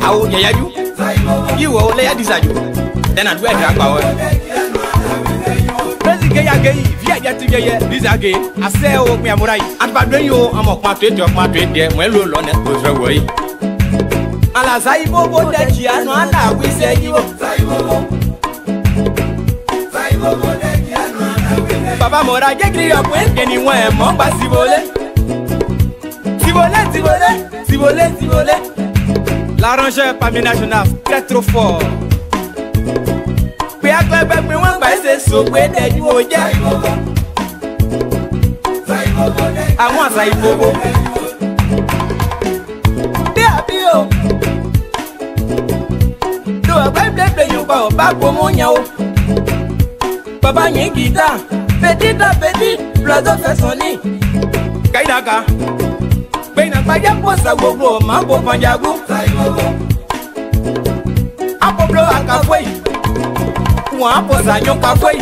Awo ya you. You will lay a desire. Then I'd wear that power. President Gay, via yet to get this again. I say, oh, me, I'm right. And by doing you, I'm a part of my trade there. Well, on it goes away. Alas, I will that you are not. We say you. Papa Mora, get clear up when anywhere, Mamba Sivole. Sivole. La rangée parmi national, très trop fort. Puis à quoi ben moi bah c'est sauvé des du oja. À moi ça il faut. Bien bio. Do ben yo ba pour mon yao. Papa n'y guitare, petit, blazo fait son nid. Kaidaka. Bena paya posa gogo mambo panjagu Apoblo akafwe Wa posa nyoka fwe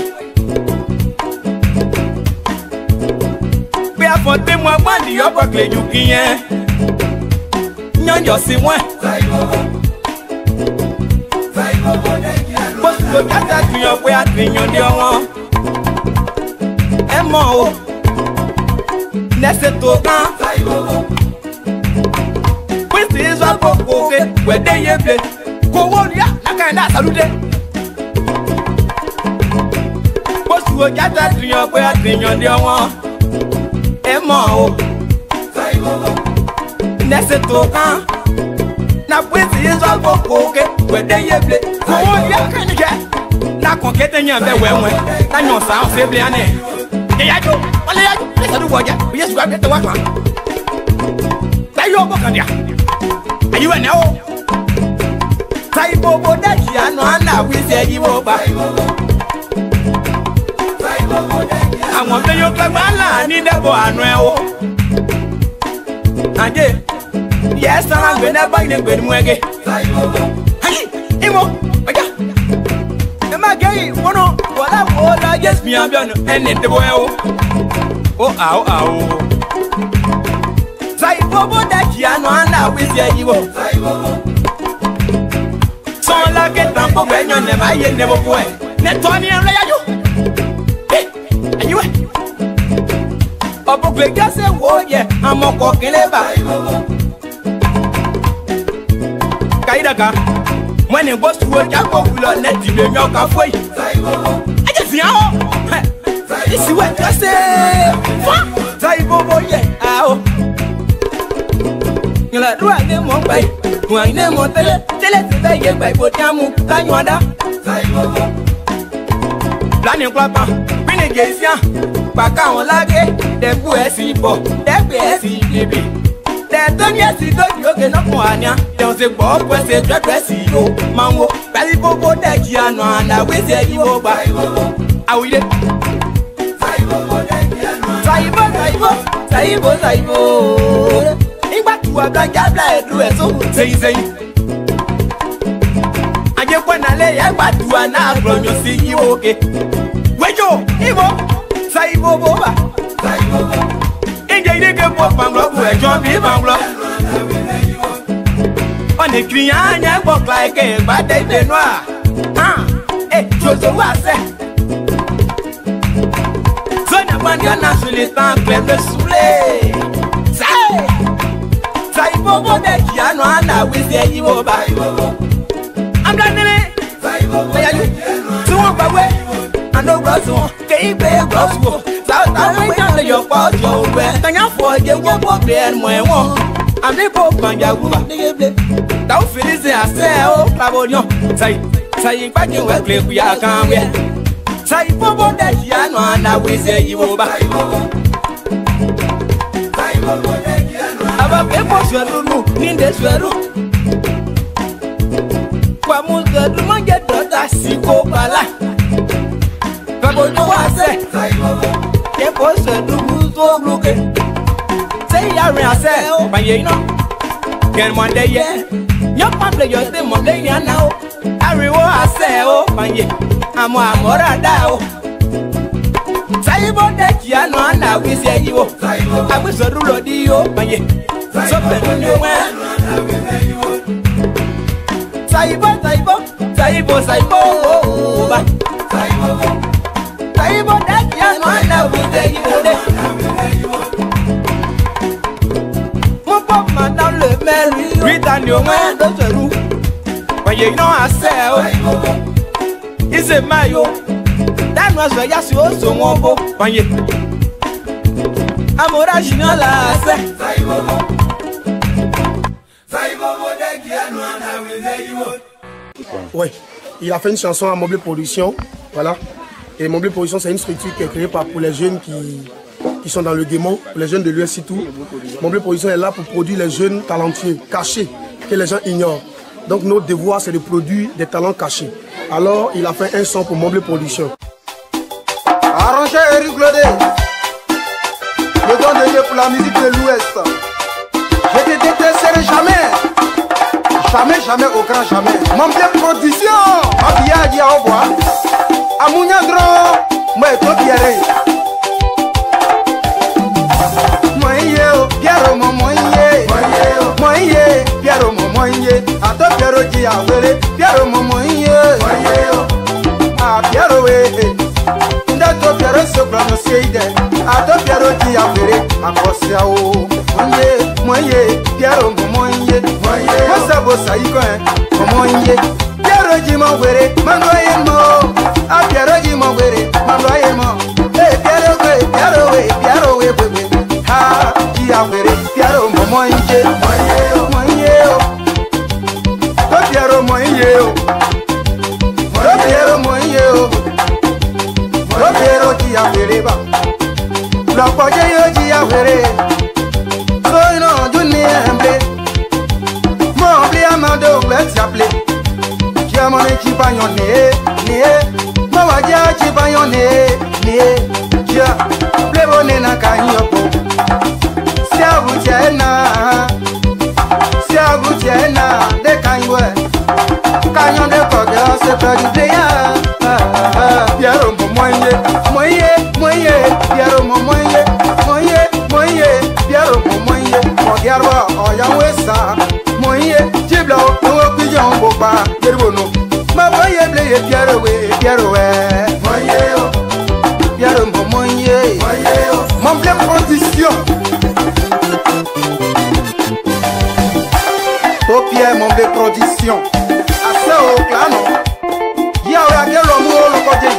Be afonte mwa bandi yo kwa kle yukiyen Nyonjo si mwen Posko kata tuyo kwe atrinyo diyo wan Emo o Nese tokan Is a poco where they play. Go on, yeah, I can't salute. What's to a gather to your way at your one? Emo, Nesetoka. Now, with is a poco where they play. Go on, yeah, can you get? Now, getting your bed when I know sound simply an end. Yeah, I do. Let's do what you just grab it to work. Now you're working. Are you now? Taibo Bodaki, I know we say you over. I want to your Kabala, need a boy and well. And yes, I'm going to buy the good mwege. Hey, Imo, am I gay? One of what I guess me, I'm done, and in the boy. Oh, ow. Bobo that you are not with you. So I get them for when you never go. Netoni and Rayo. Hey, are you? Opo just say, oh, yeah, I'm a cocky labor. Kaidaka, when it was to work, I go to let you know halfway. I just know. This is what you say. Bobo, yeah, la loi de mon pays, moi ne mon télé, télé by Botamu, Tanyada. Planning Papa, Benegasia, Baka on Lage, the Pussy Bo, the PSC baby. The Tonya Sido, you can not one, there was a Bob, was a dressy, Mango, Palipo, Takiano, and I will say you over. I will. Saibo. To a black blind do it so say. I just want to lay a bat to an hour you see you okay. Wait, Ivo, Saibo Boba. In the nigga pop and block where John B. Bangla. On the Kriana walk like a bad day de noir. Joseph was there. So, the one you're not really thankful to Sule. Say. Bobo that you know, and I will say you over. I'm done in it. Where are you? To walk away. I know Roswell. Gay bear Roswell. South Africa, your fault, your way. Thank you for your work and my one. I'm the Pope and Yaguba. Don't feel it, I say, oh, Claudio. Say, back in where we are coming. Say, Bobo that you know, and I will say you over. Aba pepo swelu ninde swelu Kwa muzedu mange dota siko bala Kabo jowa se Pepo swelu muzo bluke Say ya rin se Panye ino Gen mwande ye Nyok mamble yo se mwande ya na o Ariwo ase o Panye Amo amora da o Saibo deki ano ana wisi yiwo Agbiso rulo di yo Panye So pẹ̀lú ni wọ́n Saibo, Saibo, Saibo, Saibo, Saibo, Saibo, that young man that will take you. Mon pop madame le maire, lui dans le main de ce loup. When you know I say, it's a mayo. That was where you saw so more. When you Amora Chinola, Saibo. Ouais, il a fait une chanson à Mobile Production, voilà. Et Mobile Production, c'est une structure qui est créée pour les jeunes qui sont dans le guémon, pour les jeunes de l'US et tout. Mobile Production est là pour produire les jeunes talentueux, cachés, que les gens ignorent. Donc notre devoir, c'est de produire des talents cachés. Alors, il a fait un son pour Mobile Production. Arrangé Eric Glodé, le don de Dieu pour la musique de l'Ouest. Je te détesterai jamais. Jamais, jamais, au grand jamais. Mon bien production. Abia dia au bois. Amounia dron. Moi et toi pierre. Moye, pierre mon moye. Moye, pierre mon moye. A toi pierre dia wele. Pierre mon moye. Ah pierre we. Nda toi pierre se prononcer. A toi pierre dia wele. Akosia o. Moye, pierre mon moye. Bossa bossa iko moye. Pierre ji mo were, mandoye mo. A pierre ji mo were, mandoye mo. Eh pierre we bebe. Ha, ji a were, pierre mo moye. Moye o. To pierre moye o. To pierre moye o. To pierre ji a were ba. Lo poje yo ji a were. So no dunia embe. Amado, let's appeler. J'ai mon équipe à yon nez. Ma wadia équipe à yon nez. J'ai plébonné na kanyopo. Si à vous tienne, de kanywe. Kanyon de kogue, c'est pas du pléa. Pierre mon moye. Pierre mon moye. Pierre mon moye. Regarde, oh y'a ça. Moye, Tiblo, no pigeon boba, Yeruno. Ma boye blé, Pierre ouais. Moye, Pierre moye. Mon blé production. Pierre mon blé production. Assez au clano. Y'a un gars l'amour le côté.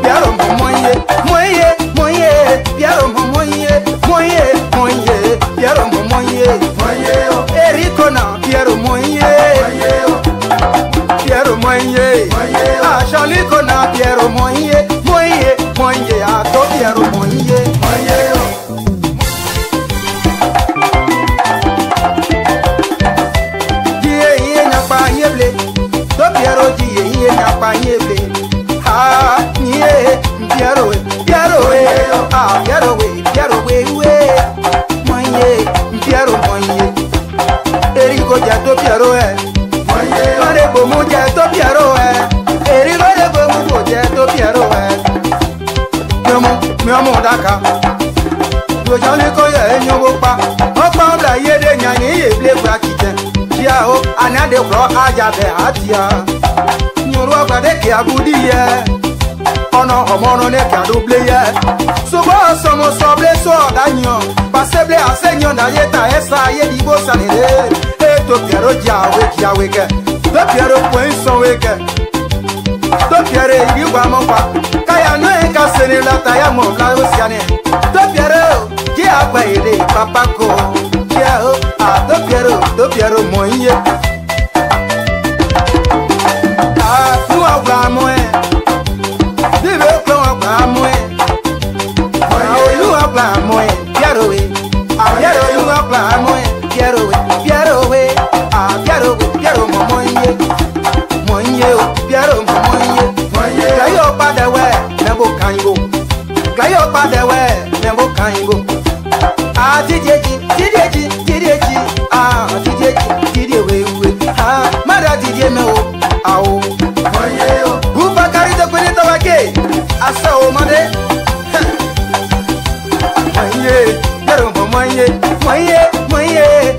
Pierre moye. Pierre moye. Pierre moye. Ericona, Pierre moye. Pierre moye. Ah, Chalicona, Pierre moye. Moye, ah, to Pierre moye. Die na pa yeble. To Pierre die na pa yeble. Ah, nie, Pierre we. Ah, Pierre we. Pierre moye. Erico jato Pierre moye. Ore bomu jato Pierre. Erico de bomu jato Pierre. Miomo daka. Yo jale ko ye nyowo pa. Opa bla ye de nyani ye ble bra kije. Dia o anade bro aja be atia. Nyoro agbade ke agudi ye. Ono homono ne ka double ye. So bo somo soble so danyo. Paseble asenyo na yeta esa ye dibo sanere. E to Pierre jawe ke. To Pierre point son weke. To Pierre ibi wa mo pa. Kaya no e ka sene la taya mo la osiane. To Pierre ki agba ere papa ko. Kia o a to Pierre moye. Ah tu agba mo e. Dibe ko agba mo e. Pierre we. Ah Pierre you agba mo e. Pierre we. Ah Pierre mo moye. Pierre mo moye. Gayo padà we, nembo kango. Gayo padà we, nembo kango. Ah tideji. Ah tideji we. Ah mara tidie me o. Awo. Upa karita kwenita wake. Asa o made. Moye. Pierre mo moye.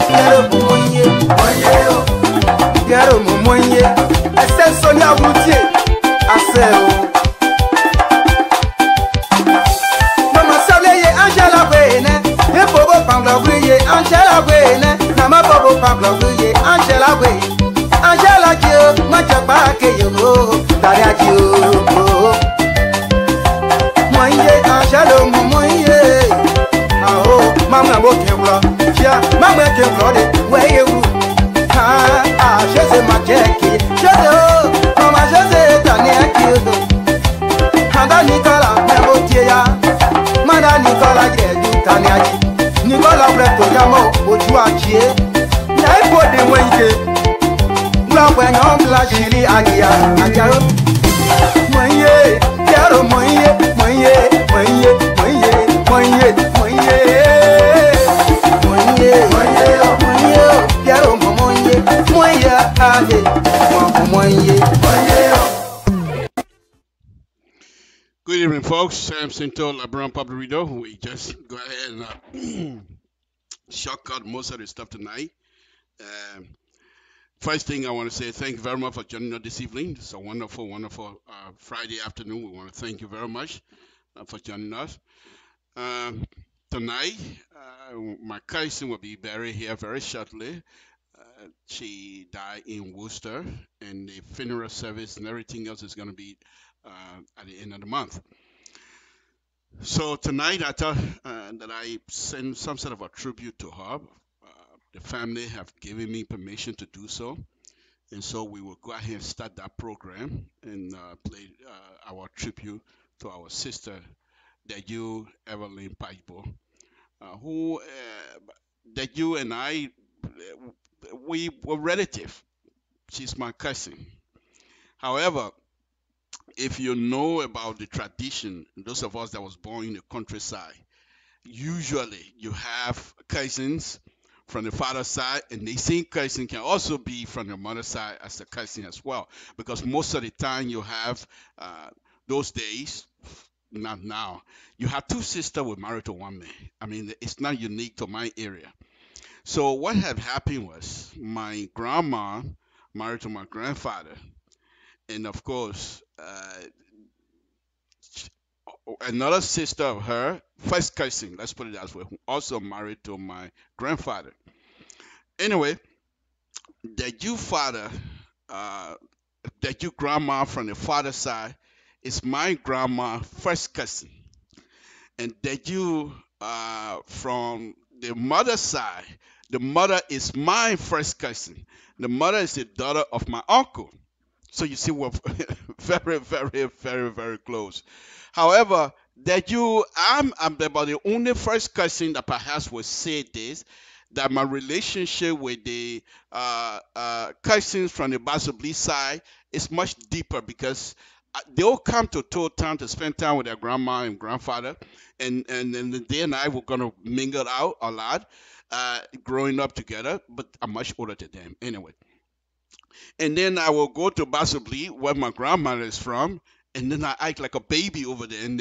Pierre mo moye. Pierre Momoye, essaie Sonia Routier, assez Mama Sableye, Angela Wene, et Bobo Pambla Bouye, Angela Wene, Nama Bobo Pambla Bouye, Angela Wene, Angela Dieu, Machapa Keyo, Daria Dieu, Moye, Angela Momoye, ah oh, Mama Bokembla, Tia, Mama Kembla, where you ah, je sais ma Jackie, je sais, Mama, je sais, Tania Kyoto, Handa Nicolas, Memotia, Manda Nicolas, Tania, Nicolas, Breton, Otuachi, Naipo de Wenge, Mwen on la Chili, Agia, Agia, Moye, Piero Moye, Moye, Moye, Moye, Moye, Moye, Moye, Moye, Piero Moye, Moye, Ale, Moye, Moye. Good evening, folks. I'm Sinto LIBERIA Public Radio. We just go ahead and shortcut most of the stuff tonight. First thing I want to say, thank you very much for joining us this evening. It's a wonderful, wonderful Friday afternoon. We want to thank you very much for joining us. Tonight, my cousin will be buried here very shortly. She died in Worcester, and the funeral service and everything else is going to be at the end of the month. So tonight, I thought that I send some sort of a tribute to her. The family have given me permission to do so, and so we will go ahead and start that program and play our tribute to our sister, Deju Evelyn Paibo, who Deju and I, we were relative. She's my cousin. However, if you know about the tradition, those of us that was born in the countryside, usually you have cousins from the father's side, and the same cousin can also be from the mother's side as a cousin as well. Because most of the time you have those days, not now, you have two sisters were married to one man. I mean, it's not unique to my area. So what had happened was my grandma married to my grandfather, and of course, another sister of her, first cousin, let's put it that way, who also married to my grandfather. Anyway, the Jew father, the Jew grandma from the father's side is my grandma first cousin. And the Jew from the mother's side, the mother is my first cousin. The mother is the daughter of my uncle. So you see, we're very, very, very, very close. However, that I'm about the only first cousin that perhaps would say this, that my relationship with the cousins from the Basobli side is much deeper, because they all come to Toad Town to spend time with their grandma and grandfather, and they and I were going to mingle out a lot growing up together, but I'm much older than them anyway. And then I will go to Basobli, where my grandmother is from, and then I act like a baby over there. And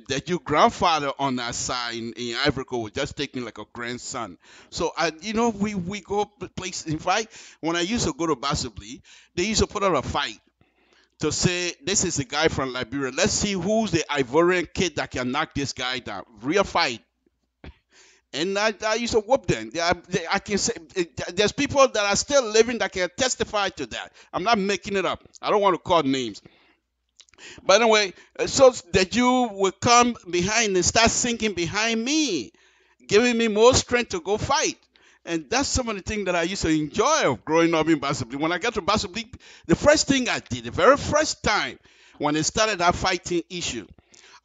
that your grandfather on that side in Ivory Coast was just taking like a grandson. So, we go places. In fact, when I used to go to Basobli, they used to put on a fight to say, this is the guy from Liberia. Let's see who's the Ivorian kid that can knock this guy down. Real fight. And I used to whoop them. I can say there's people that are still living that can testify to that. I'm not making it up. I don't want to call names. But anyway, so that you will come behind and start sinking behind me, giving me more strength to go fight. And that's some of the things that I used to enjoy of growing up in Basobli. When I got to Basobli, the first thing I did, the very first time when it started that fighting issue,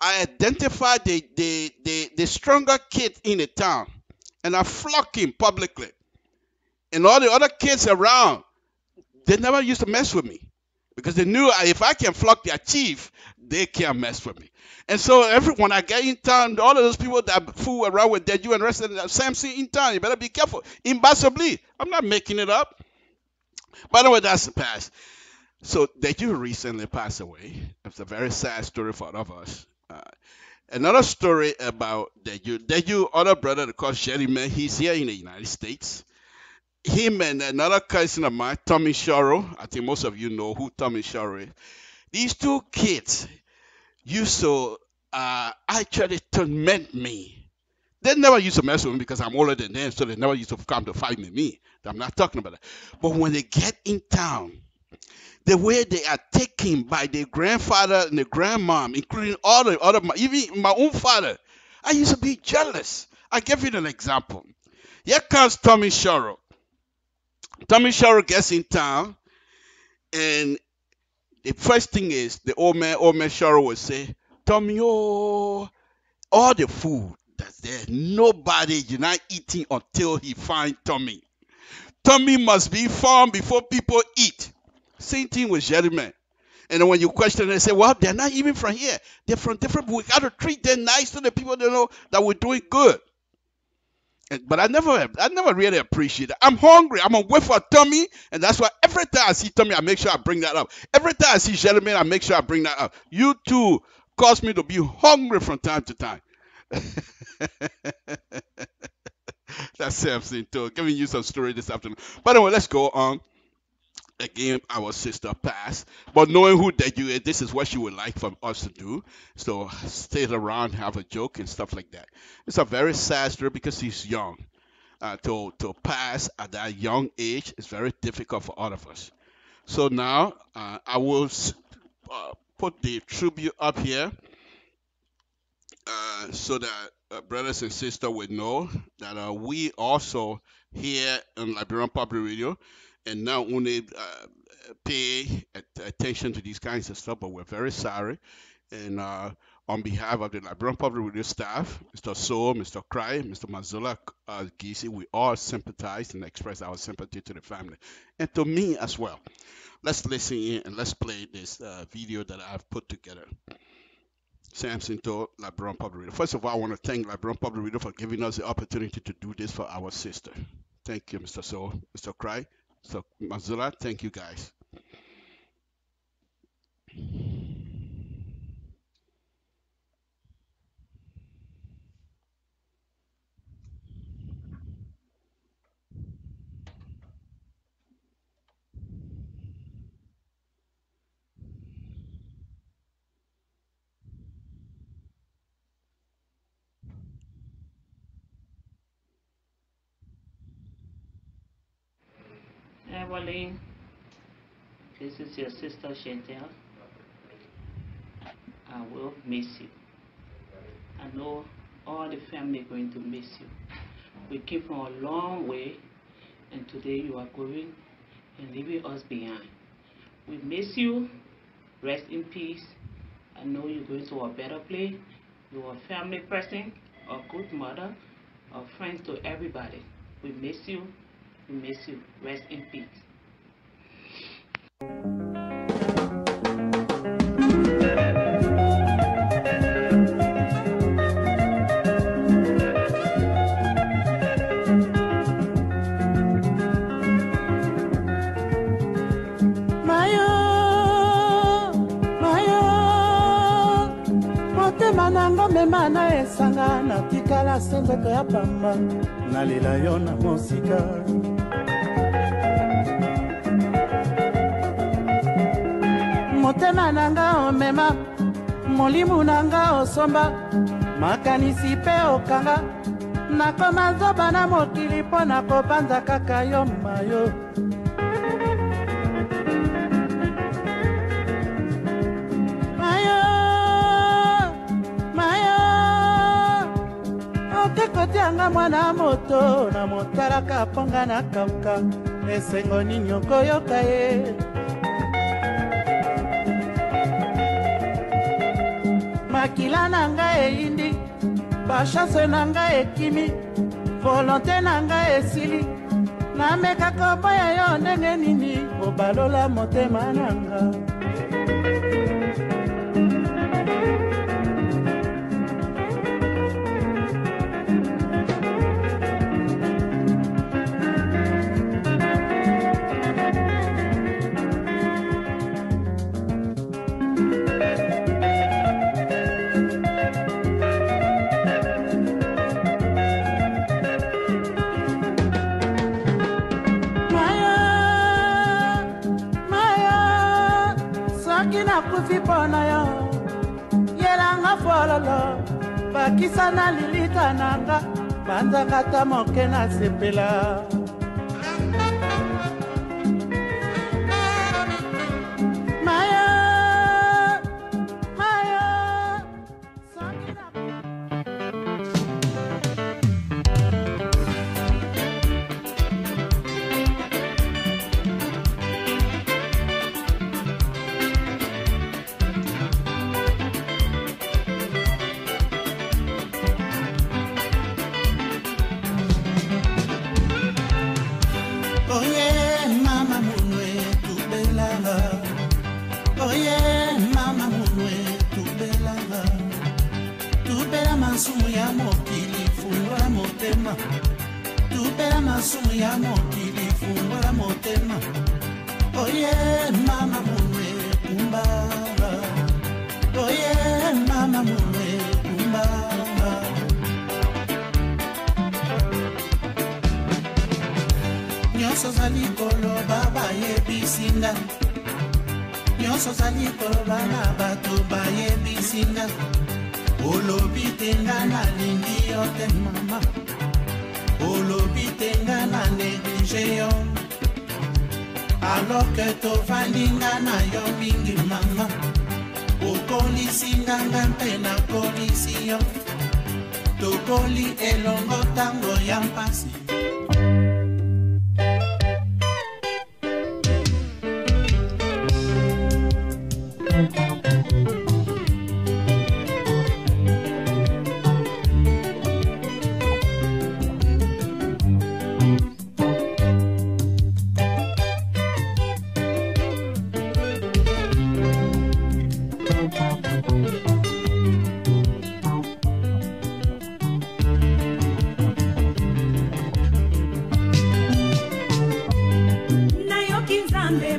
I identified the stronger kid in the town, and I flogged him publicly. And all the other kids around, they never used to mess with me, because they knew if I can flog their chief, they can't mess with me. And so when I get in town, all of those people that fool around with Deju and the rest of the Samson in town, you better be careful. In Basobli, I'm not making it up. By the way, that's the past. So Deju recently passed away. It's a very sad story for all of us. Another story about Deju. Deju, other brother called Sherry Man, he's here in the United States. him and another cousin of mine, Tommy Shoro. I think most of you know who Tommy Shoro is. These two kids used to actually torment me. They never used to mess with me because I'm older than them, so they never used to come to fight with me. I'm not talking about that. But when they get in town, the way they are taken by their grandfather and their grandmom, including all the other, even my own father, I used to be jealous. I give you an example. Here comes Tommy Shoro. Tommy Shoro gets in town, and the first thing is the old man Shoro would say, Tommy, oh, all the food that's there, nobody you're not eating until he find Tommy. Tommy must be farmed before people eat. Same thing with gentlemen. And then when you question them, they say, well, they're not even from here. They're from different, we got to treat them nice so the people don't know that we're doing good. But I never really appreciate it. I'm hungry. I'm on wait for Tommy, and that's why every time I see Tommy, I make sure I bring that up. Every time I see gentlemen, I make sure I bring that up. You too cause me to be hungry from time to time. That's Samson too. Giving you some story this afternoon. But anyway, let's go on. Again, our sister passed, but knowing who that you is, this is what she would like for us to do. So stay around, have a joke and stuff like that. It's a very sad story because he's young. To pass at that young age is very difficult for all of us. So now I will put the tribute up here so that brothers and sisters would know that we also here on Liberian Public Radio and not only pay attention to these kinds of stuff, but we're very sorry. And on behalf of the Liberian Public Radio staff, Mr. So, Mr. Cry, Mr. Mazzola, Gisi, we all sympathize and express our sympathy to the family and to me as well. Let's listen in and let's play this video that I've put together. Samson to Liberian Public Radio. First of all, I want to thank Liberian Public Radio for giving us the opportunity to do this for our sister. Thank you, Mr. So, Mr. Cry, Mr. Mazzola. Thank you, guys. Evelyn, this is your sister Chantel. I will miss you. I know all the family are going to miss you. We came from a long way, and today you are going and leaving us behind. We miss you. Rest in peace. I know you're going to a better place. You're a family person, a good mother, a friend to everybody. We miss you. We miss you. Rest in peace. Mana esanga na tikala senzeko ya pamba nalela yo na mosika motema nanga omema molimu nanga osomba makanisi pe okanga nakoma zoba na mokili mpo na kopanza kaka yo mayo kotianga mwana moto na motalaka ponga na kauka esengo nini okoyoka ye makila na ngai eyindi bachance na ngai ekimi volonté na ngai esili nameka koboya yo ndenge nini obalola motema na ngai solo bakisa na lilita nanga banzanga ta moke na sepela maya maya sakina. Oye mama munwe tubelanga Oye mama munwe tubelanga Tubela masumu ya mokili fungola motema Tubela masumu ya mokili fungola motema Oye mama munwe kumbala Oye mama munwe kumbala Nyonso zali kolo baba yebisinga Nyonso zali kolo bana bato bayebisinga Olobi tenga na lingi yo te mama Olobi tenga na neglige yo Alors que tovandinga na yo mingi mama Okolisinga ngampe na kolisi yo Tokoli elongo tango ya mpasi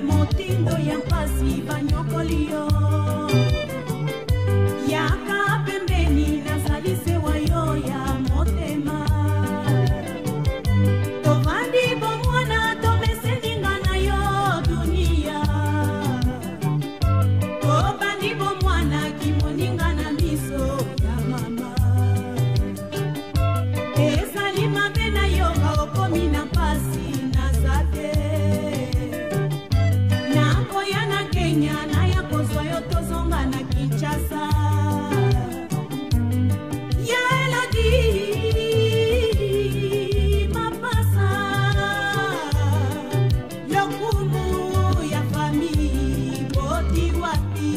motindo ya mpasi banyokolio yaka pembeni nazali sewa yo ya motema tovandi bomwana tomesendinga na yo dunia tobandi bomwana kimoninga na miso ya mama ezali mabe na yo baokomi na mpasi nazate na ya kozwa yo tozonga na Kinshasa ya elodi mapasa lokumu ya famille boti wapi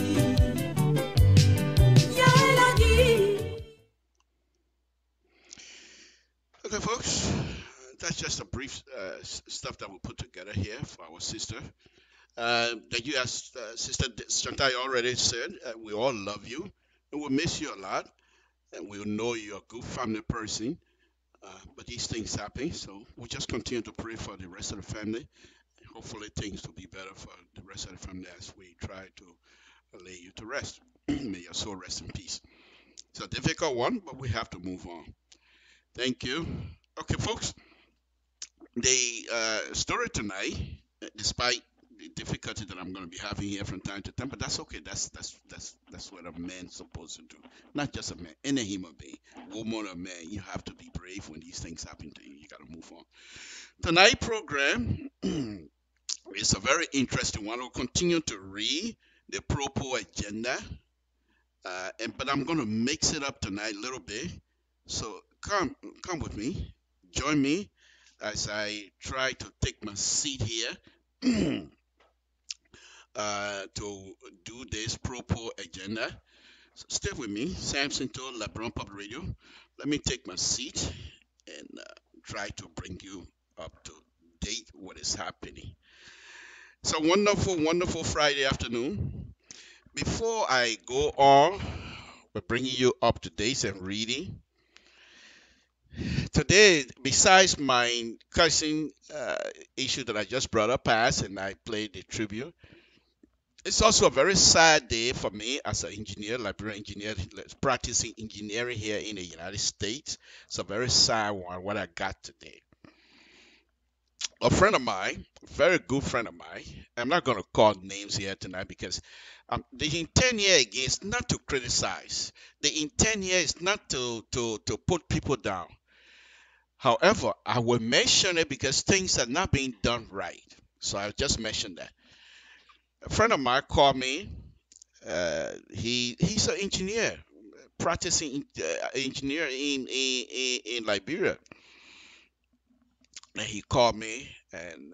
ya elodi. Okay, folks, that's just a brief stuff that we put together here for our sister. That you, as Sister Chantal already said, we all love you and we miss you a lot, and we know you're a good family person. But these things happen, so we just continue to pray for the rest of the family. Hopefully, things will be better for the rest of the family as we try to lay you to rest. May your soul rest in peace. It's a difficult one, but we have to move on. Thank you. Okay, folks. The story tonight, despite the difficulty that I'm going to be having here from time to time, but that's okay. That's what a man's supposed to do. Not just a man, any human being, woman or man. You have to be brave when these things happen to you. You got to move on. Tonight's program is a very interesting one. We'll continue to read the Propo agenda, but I'm going to mix it up tonight a little bit. So come with me, join me as I try to take my seat here. To do this Propo agenda. So stay with me, Samson to LeBron Pub Radio. Let me take my seat and try to bring you up to date what is happening. It's a wonderful, wonderful Friday afternoon. Before I go on with bringing you up to date and reading, today, besides my cursing issue that I just brought up past and I played the tribute, it's also a very sad day for me as an engineer, Liberian engineer, practicing engineering here in the United States. It's a very sad one, what I got today. a friend of mine, very good friend of mine. I'm not going to call names here tonight because the intent here again is not to criticize. The intent here is not to put people down. However, I will mention it because things are not being done right. So I just mentioned that. A friend of mine called me. He's an engineer, practicing engineer in Liberia, and he called me and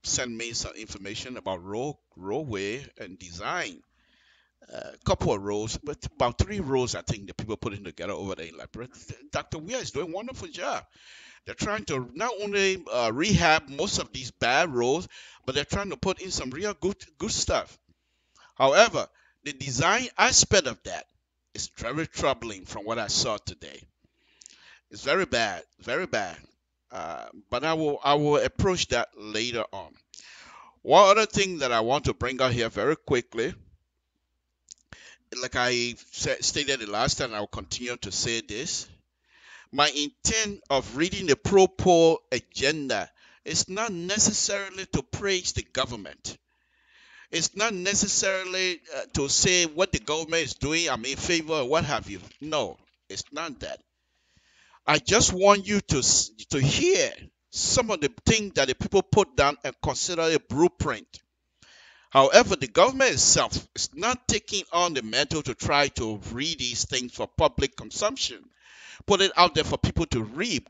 sent me some information about roadway and design. A couple of roads, but about 3 roads I think the people putting together over there in Liberia. Dr. Weir is doing a wonderful job. They're trying to not only rehab most of these bad roads, but they're trying to put in some real good stuff. However, the design aspect of that is very troubling from what I saw today. It's very bad, very bad. But I will approach that later on. One other thing that I want to bring out here very quickly, like I stated the last time, I will continue to say this. My intent of reading the pro-poll agenda is not necessarily to praise the government. It's not necessarily to say what the government is doing, I'm in favor or what have you. No, it's not that. I just want you to hear some of the things that the people put down and consider a blueprint. However, the government itself is not taking on the mantle to try to read these things for public consumption. Put it out there for people to read,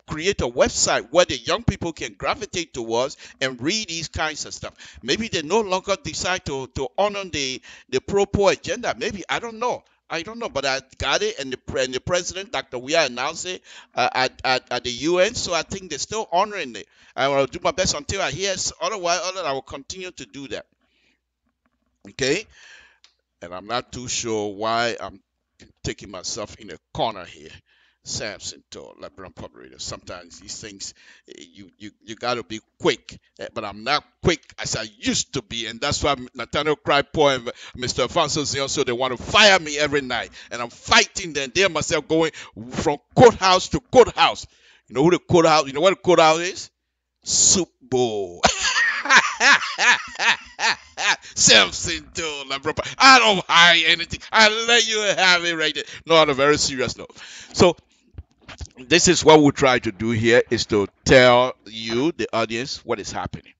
create a website where the young people can gravitate towards and read these kinds of stuff. Maybe they no longer decide to honor the pro-poor agenda. Maybe, I don't know. But I got it, and the president, Dr. Weir, announced it at the UN, so I think they're still honoring it. I will do my best until I hear. Otherwise, I will continue to do that. Okay? And I'm not too sure why I'm taking myself in a corner here. Samson told Liberian Public Radio. Sometimes these things, you got to be quick, but I'm not quick as I used to be, and that's why Nathaniel Crypo and Mr. Alfonso Zion, so they want to fire me every night, and I'm fighting them. They myself going from courthouse to courthouse. You know who the courthouse? You know what the courthouse is? Soup Bowl. Samson told Liberian. I don't hide anything. I let you have it right there. No, on a very serious note. So this is what we try to do here, is to tell you, the audience, what is happening.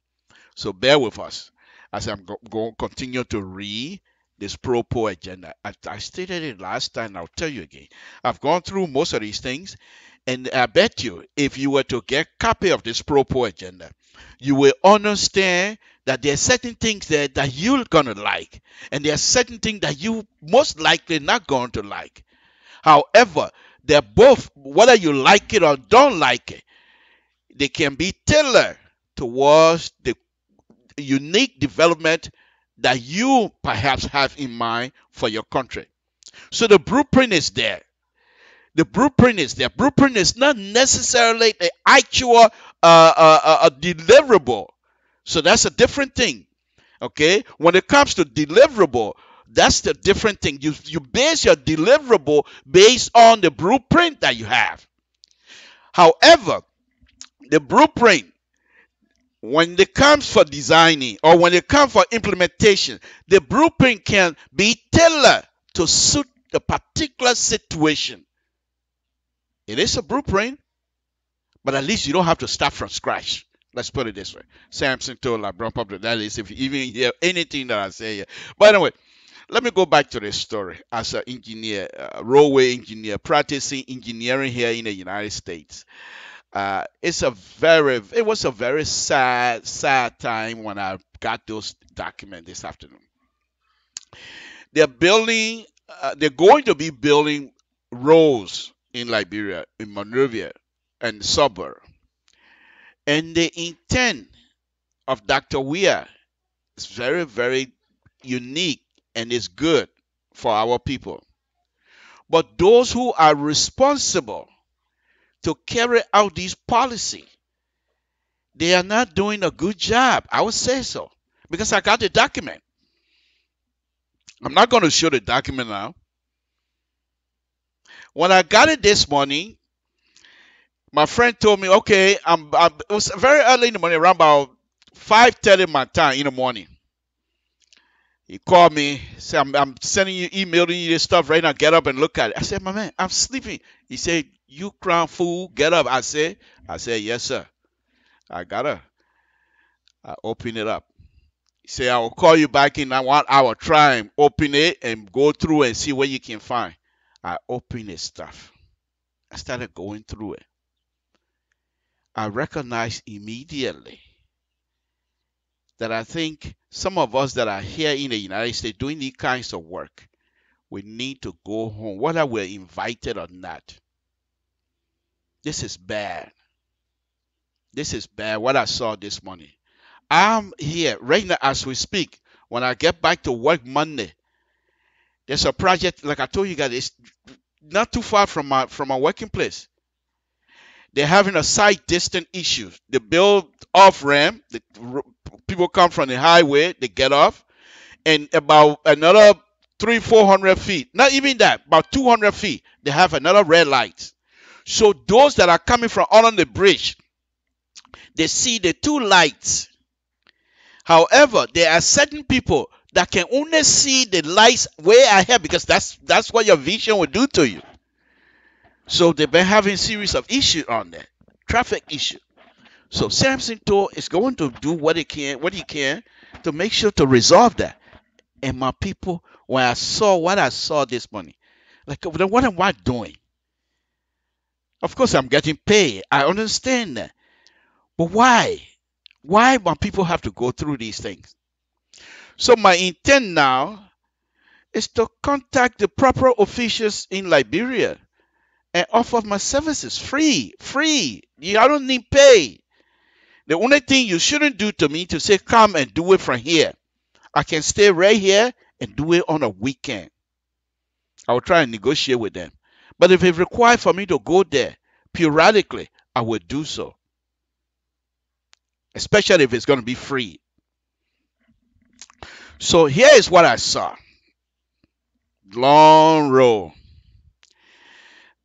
So bear with us as I'm going to continue to read this pro-poor agenda. I stated it last time, I'll tell you again. I've gone through most of these things, and I bet you, if you were to get a copy of this pro-poor agenda, you will understand that there are certain things there that you're going to like, and there are certain things that you most likely not going to like. However, they're both, whether you like it or don't like it, they can be tailored towards the unique development that you perhaps have in mind for your country. So the blueprint is there. The blueprint is there. Blueprint is not necessarily the actual deliverable. So that's a different thing. Okay? When it comes to deliverable, that's the different thing. You base your deliverable based on the blueprint that you have. However, the blueprint, when it comes for designing or when it comes for implementation, the blueprint can be tailored to suit the particular situation. It is a blueprint, but at least you don't have to start from scratch. Let's put it this way. Samson told LeBron Public, that is, if you even hear anything that I say here. But anyway, let me go back to this story. As an engineer, roadway engineer, practicing engineering here in the United States, it was a very sad time when I got those documents this afternoon. They're going to be building roads in Liberia, in Monrovia, and suburb. And the intent of Dr. Weir is very, very unique and is good for our people. But those who are responsible to carry out these policies, they are not doing a good job. I would say so, because I got the document. I'm not going to show the document now. When I got it this morning, My friend told me, okay, it was very early in the morning, around about 5:30 my time in the morning. He called me, said, I'm sending you, emailing you this stuff right now. Get up and look at it. I said, my man, I'm sleeping. He said, you crown fool, get up. I said, yes, sir. I open it up. He said, I will call you back in 1 hour. Try and open it and go through and see what you can find. I opened his stuff. I started going through it. I recognized immediately that I think some of us that are here in the United States doing these kinds of work, we need to go home, whether we're invited or not. This is bad. This is bad, what I saw this morning. I'm here right now as we speak. When I get back to work Monday, there's a project, like I told you guys, it's not too far from my working place. They're having a site distance issue. They build off ramp. People come from the highway, they get off, and about another 300-400 feet, not even that, about 200 feet, they have another red light. So those that are coming from on the bridge, they see the two lights. However, there are certain people that can only see the lights way ahead, because that's what your vision will do to you. So they've been having a series of issues on that, traffic issue. So Samson Tour is going to do what he can to make sure to resolve that. And my people, when I saw what I saw this morning, like, what am I doing? Of course, I'm getting paid. I understand that. But why? Why my people have to go through these things? So my intent now is to contact the proper officials in Liberia and offer my services free. I don't need pay. The only thing you shouldn't do to me to say, come and do it from here. I can stay right here and do it on a weekend. I will try and negotiate with them. But if it requires for me to go there periodically, I will do so. Especially if it's going to be free. So here is what I saw. Long row.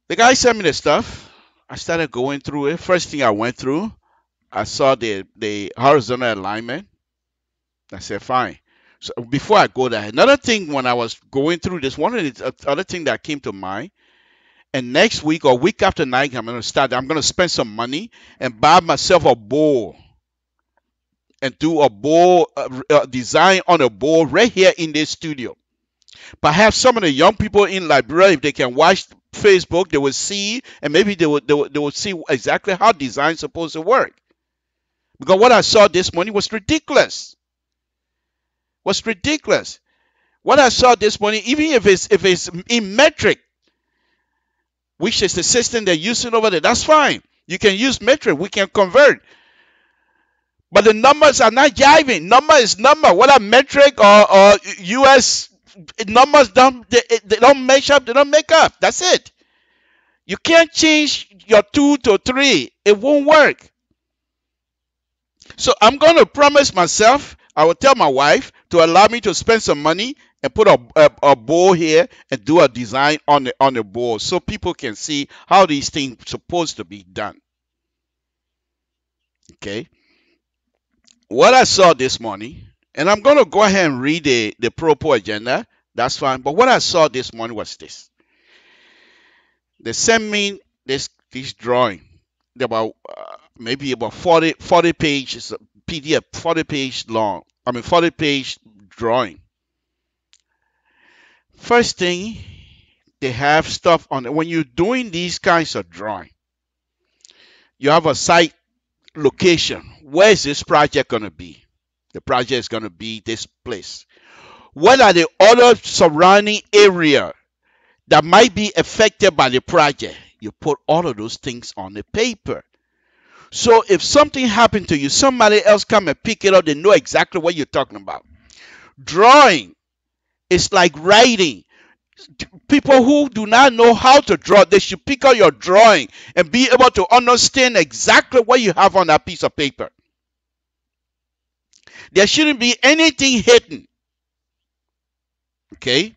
The guy sent me the stuff. I started going through it. First thing I went through, I saw the horizontal alignment. I said, fine. So before I go there, another thing when I was going through this, one of the other thing that came to mind, and next week or week after next, I'm going to spend some money and buy myself a bowl and do a bowl design on a bowl right here in this studio. Perhaps some of the young people in Liberia, if they can watch Facebook, they will see, and maybe they will see exactly how design is supposed to work. Because what I saw this morning was ridiculous. What I saw this morning, even if it's in metric, which is the system they're using over there, that's fine. You can use metric. We can convert. But the numbers are not jiving. Number is number. Whether metric or US numbers they don't match up. They don't make up. That's it. You can't change your 2 to 3. It won't work. So I'm going to promise myself, I will tell my wife to allow me to spend some money and put a bowl here and do a design on the bowl so people can see how these things are supposed to be done. Okay. What I saw this morning, and I'm going to go ahead and read the proper agenda. That's fine. But what I saw this morning was this. They sent me this drawing. About maybe about 40 pages PDF, 40-page long. 40-page drawing. First thing, they have stuff on it. When you're doing these kinds of drawing, you have a site location. Where is this project going to be? The project is going to be this place. What are the other surrounding area that might be affected by the project? You put all of those things on the paper. So if something happened to you, somebody else come and pick it up, they know exactly what you're talking about. Drawing is like writing. People who do not know how to draw, they should pick up your drawing and be able to understand exactly what you have on that piece of paper. There shouldn't be anything hidden. Okay?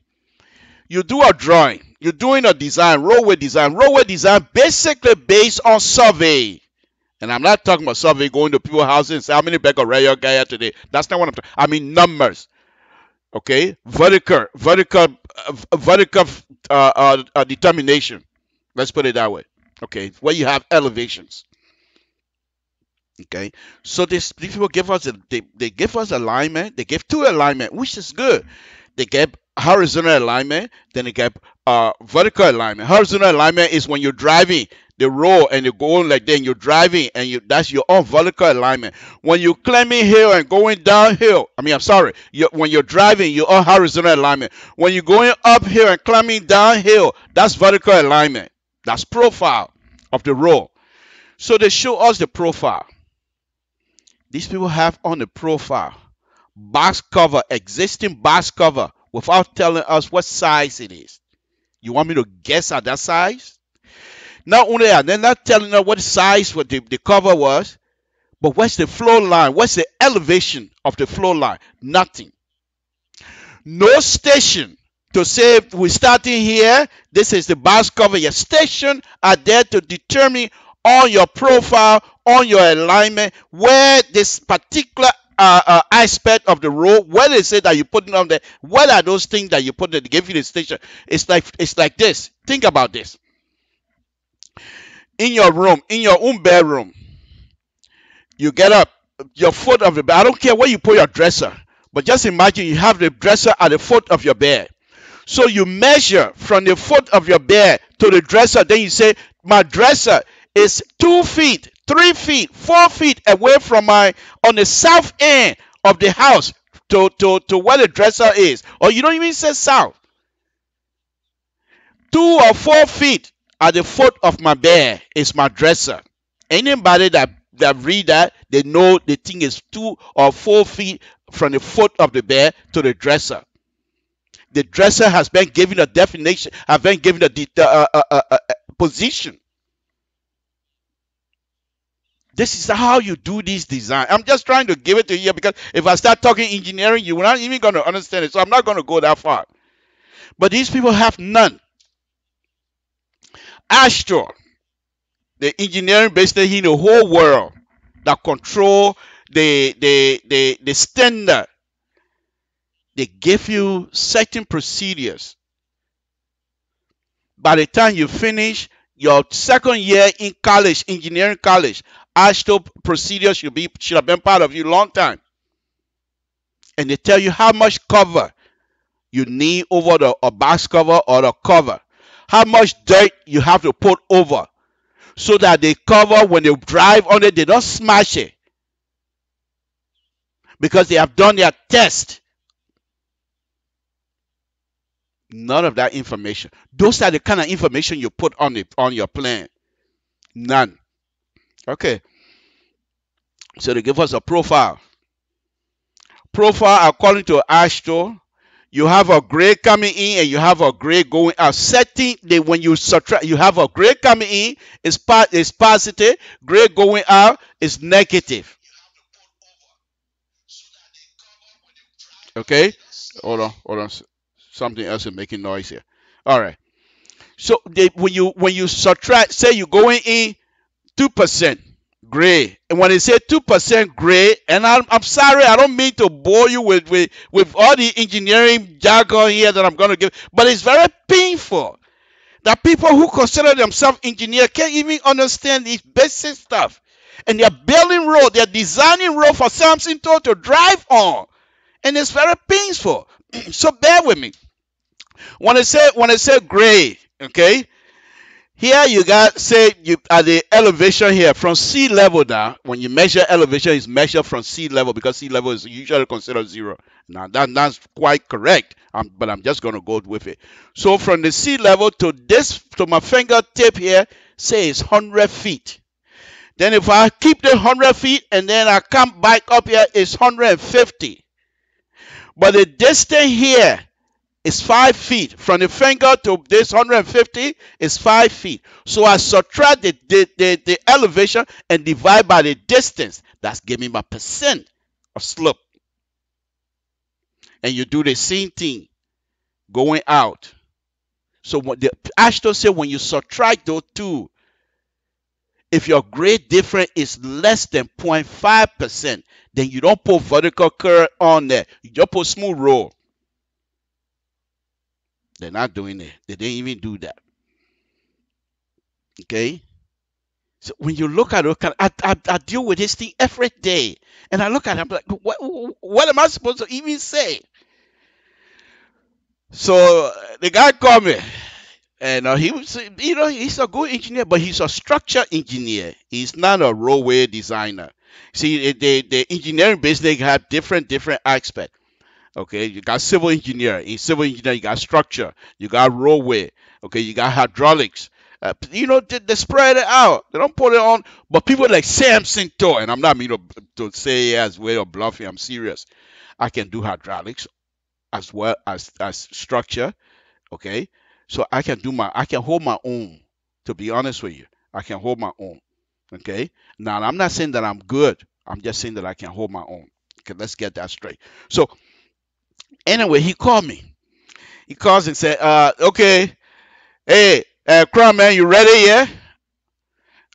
You do a drawing. You're doing a design, roadway design. Roadway design basically based on survey. And I'm not talking about survey going to people's houses and say how many bag of rail got here today. That's not what I'm talking. I mean numbers. Okay, vertical determination. Let's put it that way. Okay, where you have elevations. Okay, so these people give us they give us alignment. They give two alignment, which is good. They get horizontal alignment, then they get vertical alignment. Horizontal alignment is when you're driving the road and you're going like that, and you're driving, and that's your own vertical alignment. When you're climbing hill and going downhill, when you're driving, you're on horizontal alignment. When you're going uphill and climbing downhill, that's vertical alignment. That's profile of the road. So they show us the profile. These people have on the profile box cover, existing box cover, without telling us what size it is. You want me to guess at that size? Not only that, they're not telling us what size what the cover was, but what's the flow line? What's the elevation of the flow line? Nothing. No station to say we're starting here. This is the box cover. Your station are there to determine on your profile, on your alignment, where this particular aspect of the road, where they say that you put it on there, what are those things that you put there to give you the station? It's like this. Think about this. In your room, in your own bedroom, you get up, your foot of the bed. I don't care where you put your dresser, but just imagine you have the dresser at the foot of your bed. So you measure from the foot of your bed to the dresser. Then you say, my dresser is 2 feet, 3 feet, 4 feet away from on the south end of the house to where the dresser is. Or you don't even say south. 2 or 4 feet at the foot of my bed is my dresser. Anybody that read that, they know the thing is 2 or 4 feet from the foot of the bed to the dresser. The dresser has been given a definition, has been given a position. This is how you do this design. I'm just trying to give it to you because if I start talking engineering, you're not even going to understand it. So I'm not going to go that far. But these people have none. Astro, the engineering basically in the whole world that control the standard. They give you certain procedures. By the time you finish your second year in college, engineering college, Astro procedures should have been part of you a long time. And they tell you how much cover you need over a box cover or the cover. How much dirt you have to put over so that the cover, when they drive on it, they don't smash it. Because they have done their test. None of that information. Those are the kind of information you put on your plan. None. Okay. So they give us a profile. Profile according to Astro, you have a gray coming in and you have a gray going out. Setting when you subtract, you have a gray coming in is positive, gray going out is negative. Okay. Hold on. Something else is making noise here. All right. So when you subtract, say you're going in 2% gray, and when they say 2% gray, and I'm sorry, I don't mean to bore you with all the engineering jargon here that I'm going to give, but it's very painful that people who consider themselves engineers can't even understand these basic stuff, and they're building road, they're designing road for something to drive on, and it's very painful. So bear with me. When I say gray, okay, here you got, say you at the elevation here from sea level down. When you measure elevation, is measured from sea level because sea level is usually considered 0. Now that's quite correct, but I'm just gonna go with it. So from the sea level to my fingertip here, say it's 100 feet. Then if I keep the 100 feet and then I come back up here, it's 150. But the distance here is 5 feet. From the finger to this 150 is 5 feet. So I subtract the elevation and divide by the distance. That's giving me a percent of slope. And you do the same thing going out. So what the Ashton said, when you subtract those two, if your grade difference is less than 0.5%, then you don't put vertical curve on there. You just put smooth roll. They're not doing it. They didn't even do that. Okay? So when you look at it, I deal with this thing every day. And I look at it, I'm like, what am I supposed to even say? So the guy called me. And he was, he's a good engineer, but he's a structure engineer. He's not a roadway designer. See, the engineering business have different aspects. Okay, you got civil engineer. In civil engineer, you got structure. You got roadway. Okay, you got hydraulics. They spread it out. They don't put it on. But people like Samson too, and I'm not mean to say as way of bluffing. I'm serious. I can do hydraulics as well as structure. Okay, so I can hold my own. To be honest with you, I can hold my own. Okay, now I'm not saying that I'm good. I'm just saying that I can hold my own. Okay, let's get that straight. So anyway, he called me. He calls and said, okay, hey, Crown man, you ready? Yeah.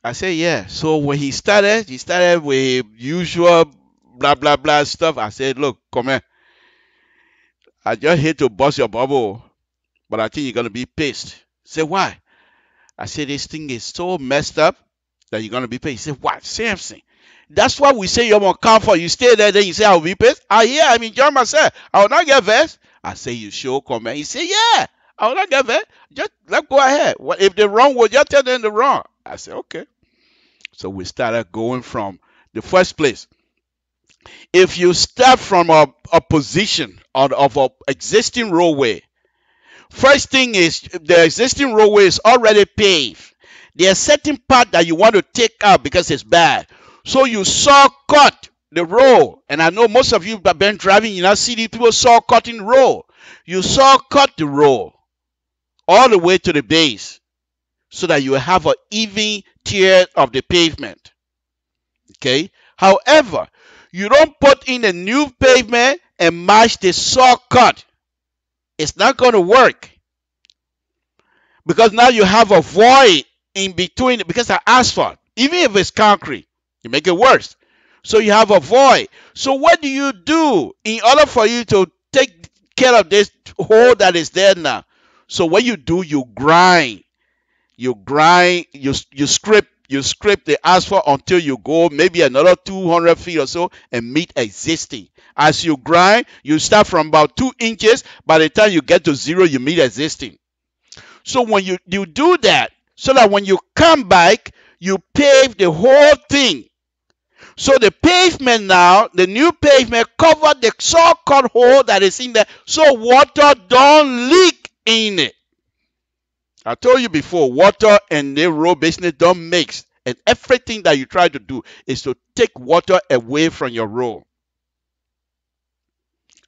I said, yeah. So when he started with usual blah blah blah stuff. I said, look, come here. I just hate to bust your bubble, but I think you're gonna be pissed. He said, why? I said, this thing is so messed up that you're gonna be pissed. He said, what? Samson. That's why we say you're more comfort. You stay there, then you say I'll be pissed. Yeah, I'm enjoying myself. I will not get vexed. I say, you sure, come here? He said, yeah, I will not get vexed. Just let go ahead. What if they're wrong? Well, just tell them they're wrong. I said, okay. So we started going from the first place. If you start from a position of an existing roadway, first thing is the existing roadway is already paved. There's certain part that you want to take out because it's bad. So you saw cut the road. And I know most of you have been driving, you know, see these people saw cutting the road. You saw cut the road all the way to the base so that you have an even tier of the pavement. Okay. However, you don't put in a new pavement and match the saw cut. It's not going to work. Because now you have a void in between because of asphalt. Even if it's concrete, you make it worse. So you have a void. So what do you do in order for you to take care of this hole that is there now? So what you do, you grind. You scrape the asphalt until you go maybe another 200 feet or so and meet existing. As you grind, you start from about 2 inches. By the time you get to 0, you meet existing. So when you do that, so that when you come back, you pave the whole thing. So the pavement now, the new pavement cover the saw cut hole that is in there, so water don't leak in it. I told you before, water and the road business don't mix. And everything that you try to do is to take water away from your road.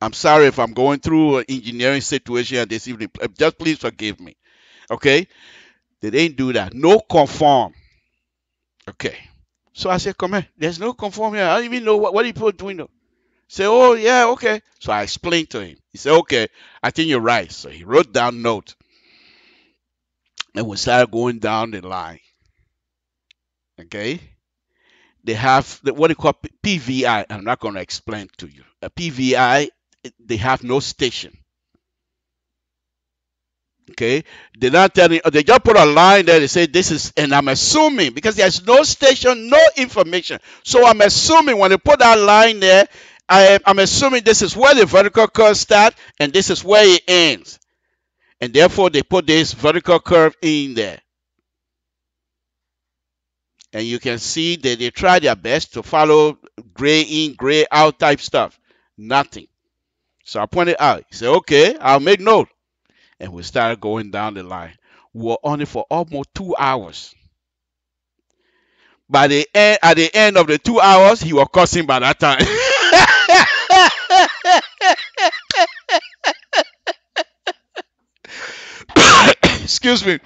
I'm sorry if I'm going through an engineering situation this evening. Just please forgive me. Okay? They didn't do that. No conform. Okay. So I said, come here. There's no conform here. I don't even know what people are doing. Say, oh, yeah, okay. So I explained to him. He said, okay, I think you're right. So he wrote down note. And we started going down the line. Okay? They have what they call PVI. I'm not going to explain to you. A PVI, they have no station. Okay? They're not telling, they just put a line there. They say this is, and I'm assuming, because there's no station, no information. So I'm assuming when they put that line there, I'm assuming this is where the vertical curve starts and this is where it ends. And therefore, they put this vertical curve in there. And you can see that they try their best to follow gray in, gray out type stuff. Nothing. So I pointed out. He said, okay, I'll make note. And we started going down the line. We were on it for almost 2 hours. At the end of the 2 hours, he was cussing by that time. Excuse me.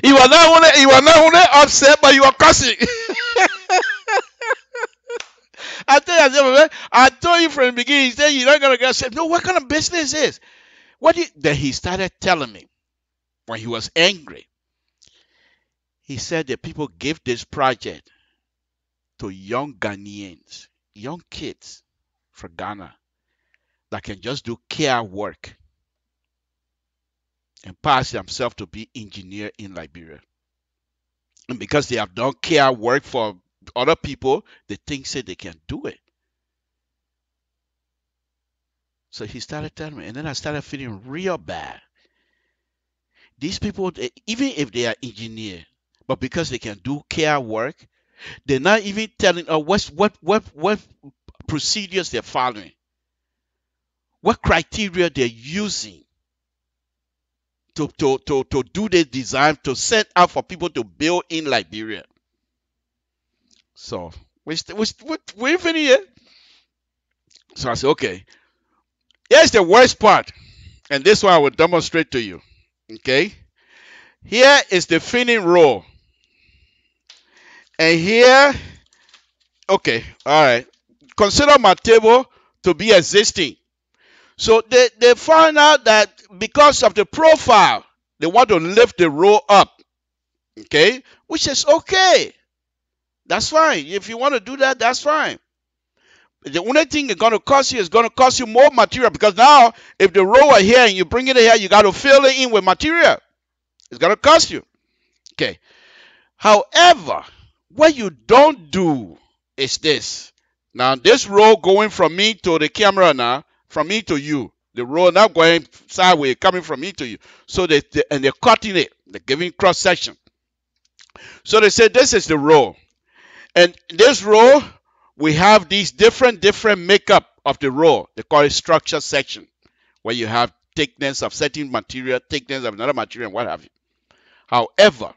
He was not only upset, but he was cussing. I told you from the beginning. He said you're not gonna get upset. No, what kind of business is? Then he started telling me. when he was angry. He said that people give this project to young Ghanaians, young kids from Ghana that can just do care work and pass themselves to be engineer in Liberia. And because they have done care work for other people, they think say they can do it. So he started telling me, and then I started feeling real bad. These people, even if they are engineers, but because they can do care work, they're not even telling us what procedures they're following, what criteria they're using to do the design, to set out for people to build in Liberia. So we're finished here. So I said, okay, here's the worst part, and this one I will demonstrate to you. Okay, here is the finning roll, and here, okay, all right. Consider my table to be existing. So they found out that because of the profile, they want to lift the roll up. Okay, which is okay. That's fine. If you want to do that, that's fine. The only thing it's going to cost you is going to cost you more material, because now if the roll are here and you bring it here, you got to fill it in with material. It's going to cost you. Okay. However, what you don't do is this. Now, this roll going from me to the camera now, from me to you. The roll now going sideways, coming from me to you. So they're cutting it. They're giving cross section. So they said this is the roll. And this roll, we have these different makeup of the roll. They call it structure section, where you have thickness of certain material, thickness of another material, and what have you. However,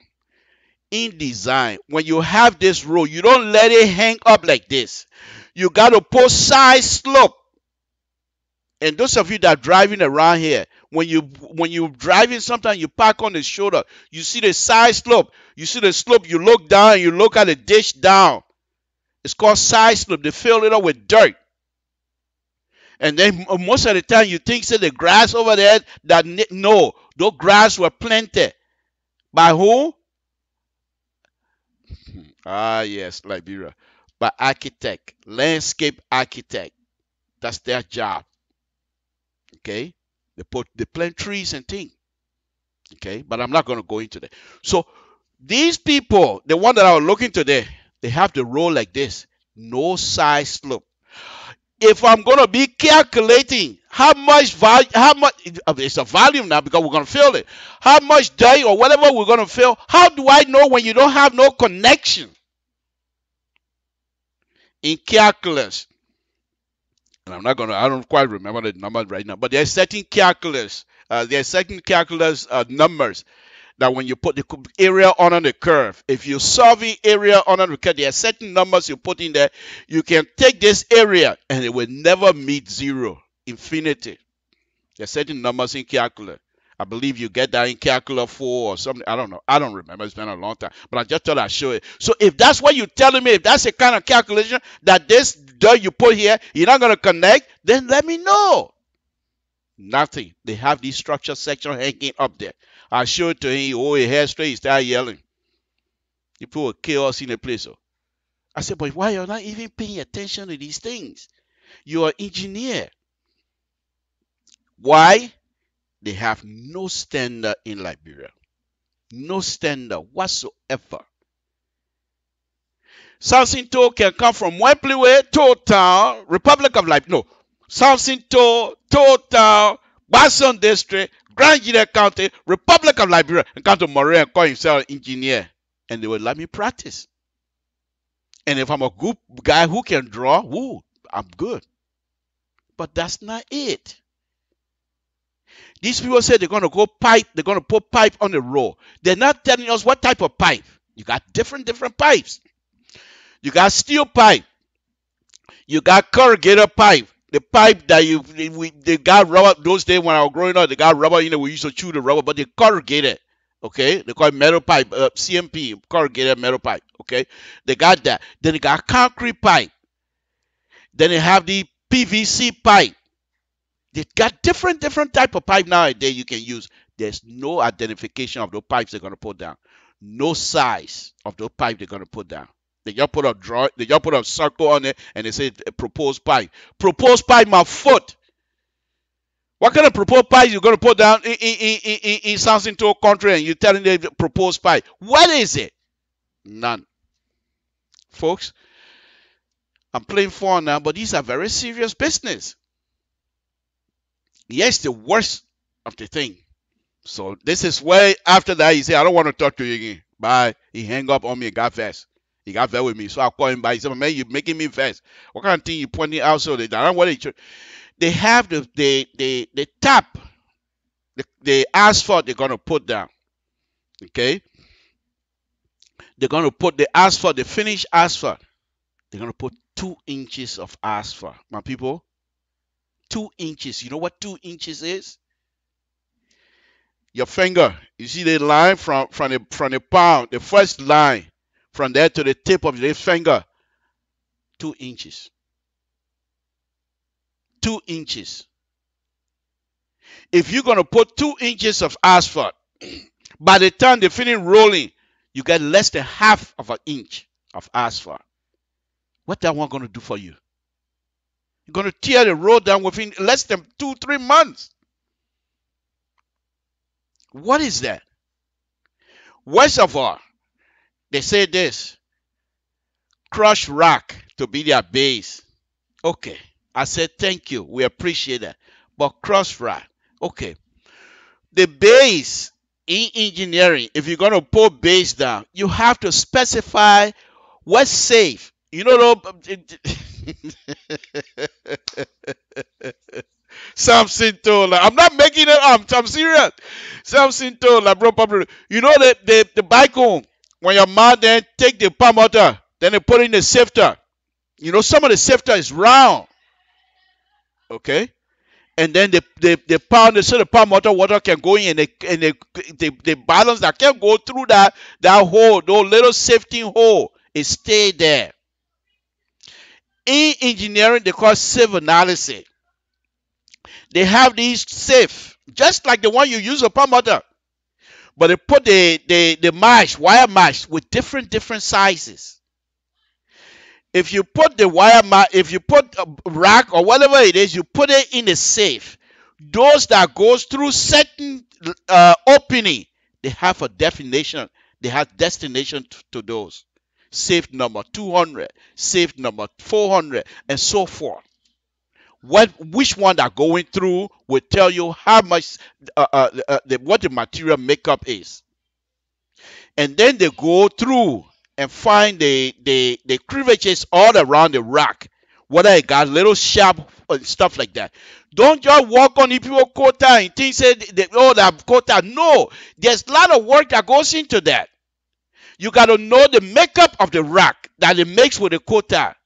in design, when you have this roll, you don't let it hang up like this. You got to put side slope. And those of you that are driving around here, when you're driving, sometimes you park on the shoulder, you see the side slope. You see the slope, you look down and you look at the ditch down. It's called side slope. They fill it up with dirt. And then most of the time you think, say, the grass over there, no, those grass were planted. By who? Ah, yes, Liberia. By architect, landscape architect. That's their job. Okay? They plant trees and things. Okay? But I'm not going to go into that. So these people, the one that I was looking today, they have the roll like this. No side slope. If I'm going to be calculating how much it's a volume now because we're going to fill it. How much dirt or whatever we're going to fill, how do I know when you don't have no connection? In calculus, and I don't quite remember the number right now, but there's certain calculus, numbers that when you put the area under the curve, if you solve the area under the curve, there are certain numbers you put in there. You can take this area and it will never meet zero, infinity. There are certain numbers in calculus. I believe you get that in calculus 4 or something. I don't know. I don't remember. It's been a long time. But I just thought I'd show it. So if that's what you're telling me, if that's the kind of calculation that this dirt you put here, you're not going to connect, then let me know. Nothing. They have these structure section hanging up there. I showed it to him. He hold his head straight. He started yelling. He put a chaos in the place. So I said, but why you're not even paying attention to these things? You're an engineer. Why? They have no standard in Liberia. No standard whatsoever. Samson-To can come from Wembley, Total, Republic of Liberia. No. Samson-To, Total, Basson District, Grand Union County, Republic of Liberia, and come to Moray and call himself an engineer. And they will let me practice. And if I'm a good guy who can draw, I'm good. But that's not it. These people say they're going to go pipe, they're going to put pipe on the roll. They're not telling us what type of pipe. You got different pipes. You got steel pipe. You got corrugated pipe. The pipe that they got rubber. Those days when I was growing up, they got rubber. We used to chew the rubber, but they corrugated. Okay, they call it metal pipe, CMP, corrugated metal pipe. Okay, they got that. Then they got concrete pipe. Then they have the PVC pipe. They got different type of pipe nowadays you can use. There's no identification of those pipes they're going to put down. No size of those pipes they're going to put down. They just put a circle on it and they say proposed pipe. Proposed pipe, my foot. What kind of proposed pipe you're going to put down in something to a country and you're telling them proposed pipe? What is it? None. Folks, I'm playing fun now, but these are very serious business. Yes, the worst of the thing. So this is where after that he said, I don't want to talk to you again. Bye. He hung up on me and got vexed. He got vexed with me. So I called him back. He said, man, you're making me vexed. What kind of thing you pointing out? So they don't want to. They have the tap, the asphalt they're going to put down. Okay? They're going to put the asphalt, the finished asphalt. They're going to put 2 inches of asphalt. My people, 2 inches. You know what 2 inches is? Your finger. You see the line from the palm, the first line, from there to the tip of your finger. 2 inches. 2 inches. If you're going to put 2 inches of asphalt, by the time they finish rolling, you get less than half of an inch of asphalt. What that one going to do for you? You're going to tear the road down within less than 2-3 months. What is that? Worst of all, they say this, crushed rock to be their base. Okay. I said, thank you. We appreciate that. But crushed rock. Okay. The base in engineering, if you're going to put base down, you have to specify what's safe. You know, something told, I'm not making it up. I'm serious. Something told, bro, you know the bike home, when your mom then take the palm water, then they put in the sifter. You know, some of the sifter is round. Okay? And then they pound it so the palm water can go in and the balance that can go through that hole, those little safety hole, it stay there. In engineering, they call sieve analysis. They have these sieve, just like the one you use for palm water. But they put the mesh, wire mesh, with different sizes. If you put the wire mesh, if you put a rack or whatever it is, you put it in the safe. Those that goes through certain opening, they have a definition. They have destination to those. Safe number 200, safe number 400, and so forth. Which one that going through will tell you how much what the material makeup is. And then they go through and find the cleavages all around the rack, whether it got little sharp and stuff like that. Don't just walk on the people quota and think say that quota. No, there's a lot of work that goes into that. You got to know the makeup of the rack that it makes with the quota.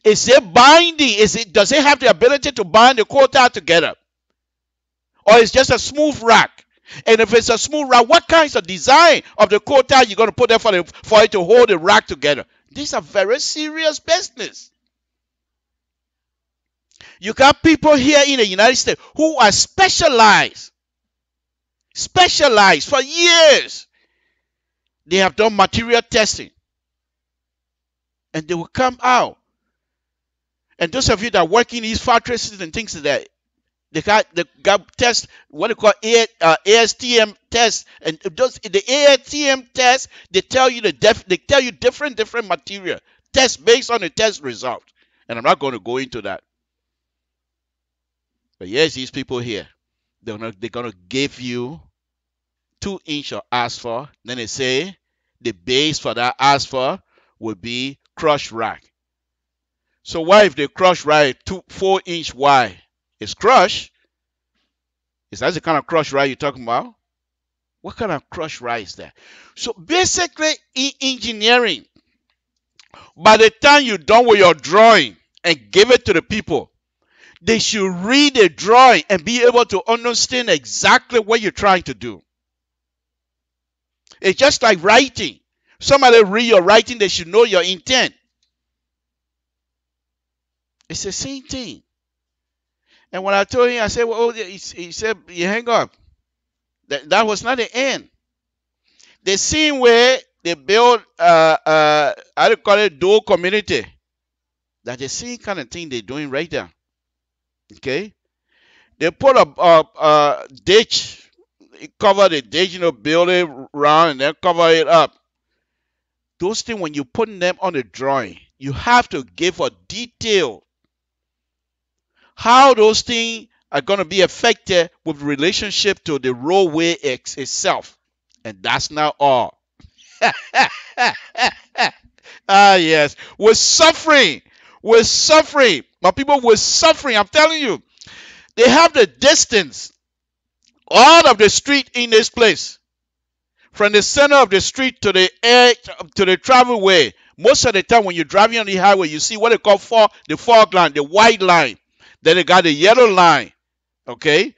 Is it binding? Does it have the ability to bind the quota together? Or it's just a smooth rack? And if it's a smooth rack, what kinds of design of the quota you're going to put there for it to hold the rack together? These are very serious business. You got people here in the United States who are specialized for years. They have done material testing. And they will come out. And those of you that work in these factories and things like that, they got test, what they call ASTM test. And those, the ASTM test, they tell you different material tests based on the test result. And I'm not going to go into that. But yes, these people here, they're going to give you 2 inch of asphalt. Then they say the base for that asphalt will be crushed rock. So why if they crush rock 4 inch wide? It's crushed. Is that the kind of crushed rock you're talking about? What kind of crushed rock is that? So basically in engineering, by the time you're done with your drawing and give it to the people, they should read the drawing and be able to understand exactly what you're trying to do. It's just like writing. Somebody read your writing, they should know your intent. It's the same thing. And when I told him, I said, well, he said, you hang up. That was not the end. The same way they build how do you call it, dual community. That's the same kind of thing they're doing right there. Okay? They put a ditch, cover the ditch, build it around and then cover it up. Those things, when you put them on the drawing, you have to give a detail how those things are going to be affected with relationship to the roadway itself. And that's not all. Yes, we're suffering. We're suffering. My people, we're suffering. I'm telling you, they have the distance all of the street in this place, from the center of the street to the edge to the travel way. Most of the time when you're driving on the highway, you see what they call the fog line, the white line. Then they got the yellow line. Okay?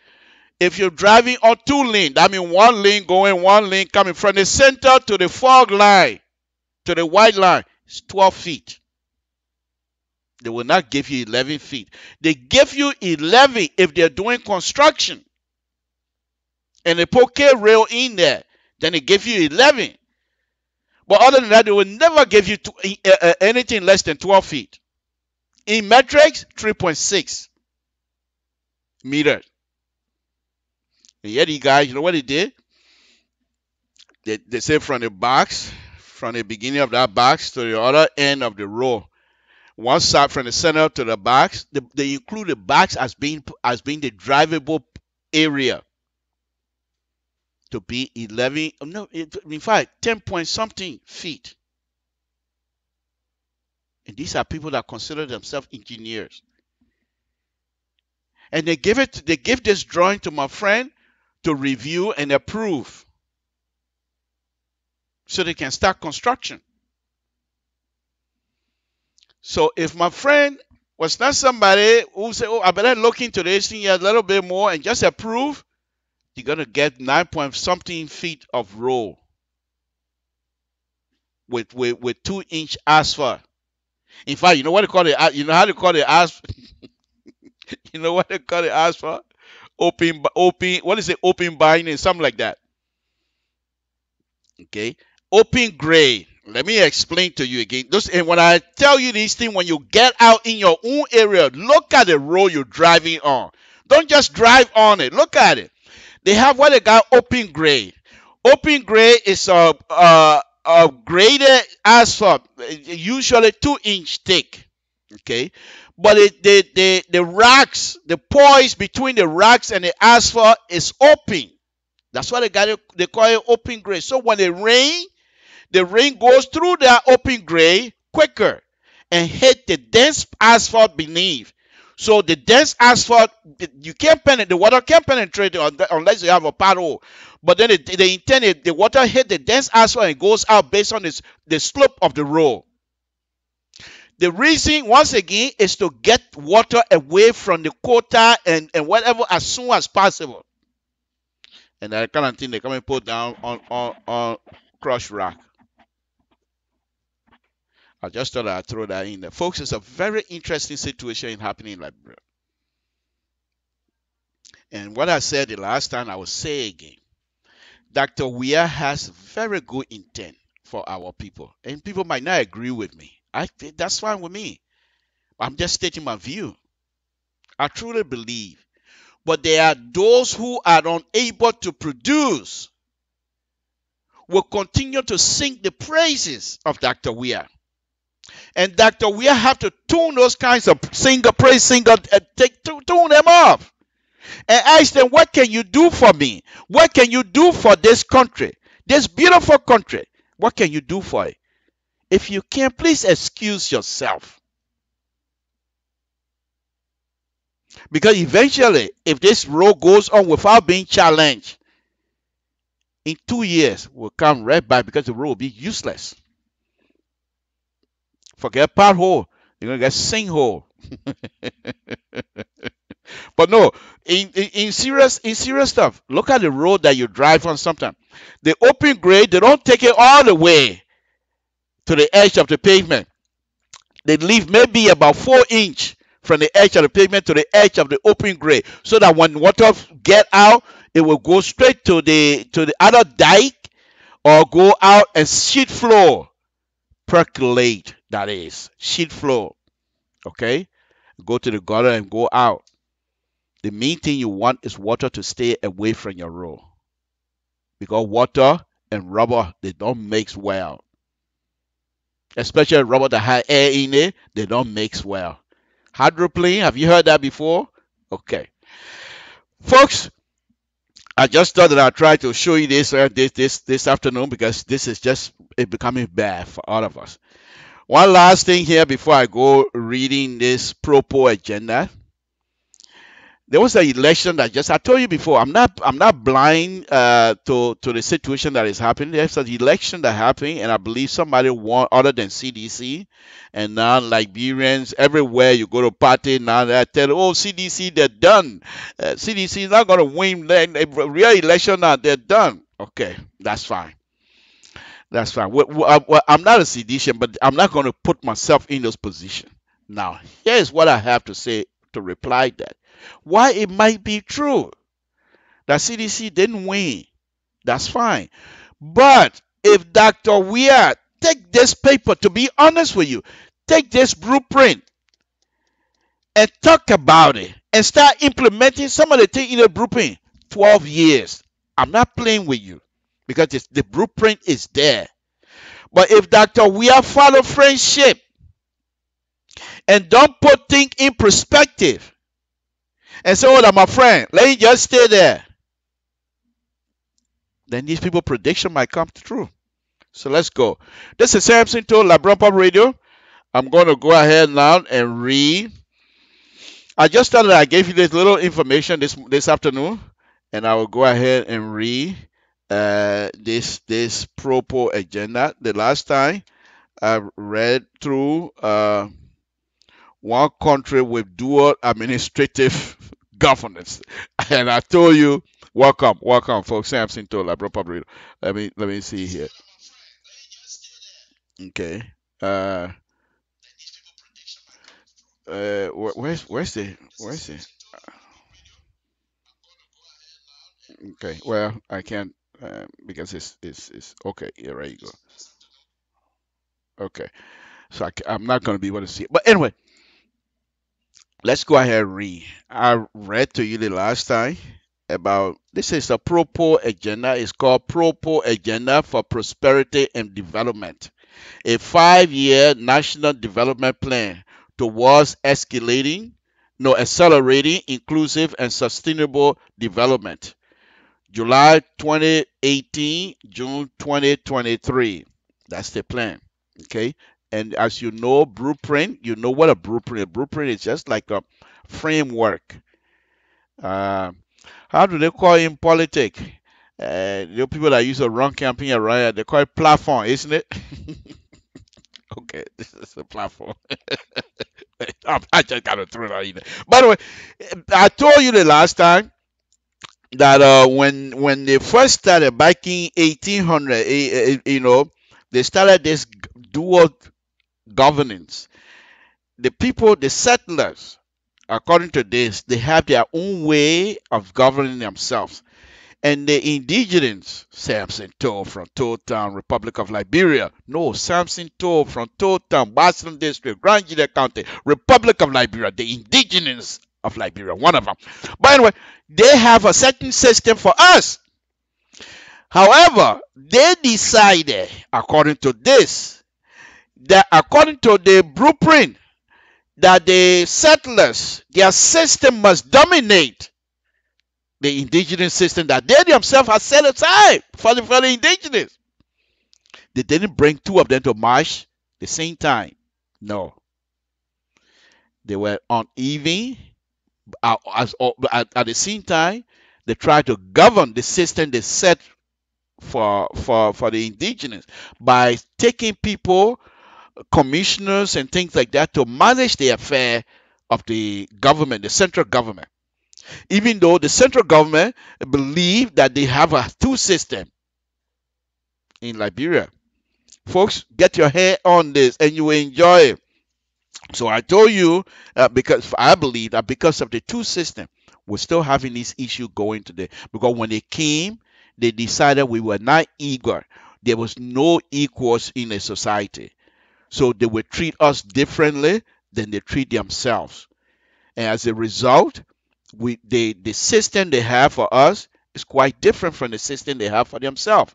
If you're driving on 2 lanes, that means 1 lane going, 1 lane coming. From the center to the fog line, to the white line, it's 12 feet. They will not give you 11 feet. They give you 11 if they're doing construction. And they put K-rail in there. Then they give you 11. But other than that, they will never give you anything less than 12 feet. In metrics, 3.6 meters. And yet, you guys, you know what they did? They say from the box, from the beginning of that box to the other end of the row, one side from the center to the box, they include the box as being the drivable area to be 11, no, in fact, 10 point something feet. And these are people that consider themselves engineers. And they give this drawing to my friend to review and approve so they can start construction. So if my friend was not somebody who said, oh, I better look into this thing a little bit more and just approve, you're going to get 9 point something feet of road with 2-inch asphalt. In fact, you know what they call it? You know how they call it asphalt? You know what they call it asphalt? Open, what is it? Open binding, something like that. Okay. Open grade. Let me explain to you again. And when I tell you these things, when you get out in your own area, look at the road you're driving on. Don't just drive on it. Look at it. They have what they got open grade. Open grade is a graded asphalt, usually 2-inch thick. Okay. But the racks, the poise between the racks and the asphalt is open. That's why they call it open grade. So when it rains, the rain goes through that open grade quicker and hit the dense asphalt beneath. So the dense asphalt, you can't penetrate, the water can't penetrate unless you have a pothole. But then they intended the water hit the dense asphalt and goes out based on the slope of the road. The reason, once again, is to get water away from the quota and whatever as soon as possible. And that kind of thing they come and put down on crushed rock. I just thought I'd throw that in there. Folks, it's a very interesting situation happening in Liberia. And what I said the last time, I will say again. Dr. Weah has very good intent for our people. And people might not agree with me. That's fine with me. I'm just stating my view. I truly believe. But there are those who are unable to produce will continue to sing the praises of Dr. Weah. And Dr. Weah have to tune those kinds of praise singer, tune them off. And ask them, what can you do for me? What can you do for this country? This beautiful country. What can you do for it? If you can, please excuse yourself. Because eventually, if this road goes on without being challenged, in 2 years, we'll come right back because the road will be useless. Forget pothole, you're going to get sinkhole. But no, in serious stuff, look at the road that you drive on sometimes. The open grade, they don't take it all the way to the edge of the pavement. They leave maybe about 4 inches from the edge of the pavement to the edge of the open grade, so that when water get out, it will go straight to the other dike or go out and sheet flow. Percolate, that is. Sheet flow. Okay? Go to the gutter and go out. The main thing you want is water to stay away from your road. Because water and rubber, they don't mix well. Especially rubber that has air in it, they don't mix well. Hydroplane, have you heard that before? Okay. Folks, I just thought that I'd try to show you this this afternoon because this is just becoming bad for all of us. One last thing here before I go reading this Propo agenda. There was an election that I told you before, I'm not blind to the situation that is happening. There's an election that happened, and I believe somebody won other than CDC. And now Liberians everywhere you go to party now they tell, oh, CDC, they're done. CDC is not going to win the real election now, they're done. Okay, that's fine. That's fine. I'm not a seditious, but I'm not going to put myself in those positions. Now, here's what I have to say to reply that. Why it might be true that CDC didn't win. That's fine. But if Dr. Weir take this paper, to be honest with you, take this blueprint and talk about it and start implementing some of the things in the blueprint, 12 years. I'm not playing with you because the blueprint is there. But if Dr. Weir follow friendship and don't put things in perspective and say, oh, my friend, let me just stay there, then these people's prediction might come true. So let's go. This is Samson to LIBERIA Pop Radio. I'm going to go ahead now and read. I just thought that I gave you this little information this afternoon, and I will go ahead and read this Propo agenda. The last time I read through one country with dual administrative governance, and I told you, welcome, folks. Samson to LIBERIA Pop Radio. Let me see here. Okay. Where's the okay, well, I can't because it's okay. Yeah, right, you go. Okay, so I'm not going to be able to see it. But anyway, let's go ahead and read. I read to you the last time about this is a Propo agenda. It's called Propo Agenda for Prosperity and Development, a 5-year national development plan towards accelerating, inclusive and sustainable development. July 2018, June 2023. That's the plan. Okay. And as you know, blueprint, you know what a blueprint is. Blueprint is just like a framework. How do they call it in politics? The people that use a wrong campaign around, they call it platform, isn't it? Okay, this is a platform. I just gotta throw it out there. By the way, I told you the last time that when they first started back in 1800, they started this dual governance. The people, the settlers, according to this, they have their own way of governing themselves. And the indigenous, Samson Toe from Toe Town, Republic of Liberia. No, Samson Toe from Toe Town, Boston District, Grand Gila County, Republic of Liberia. The indigenous of Liberia, one of them. But anyway, they have a certain system for us. However, they decided, according to this, that according to the blueprint, that the settlers, their system must dominate the indigenous system that they themselves have set aside for the indigenous. They didn't bring two of them to march the same time. No. They were uneven. At the same time, they tried to govern the system they set for the indigenous by taking people, commissioners and things like that to manage the affair of the government, the central government. Even though the central government believe that they have a two system in Liberia. Folks, get your head on this and you will enjoy it. So I told you because I believe that because of the two system, We're still having this issue going today because when they came, they decided we were not equal. There was no equals in a society. So they would treat us differently than they treat themselves. And as a result, the system they have for us is quite different from the system they have for themselves.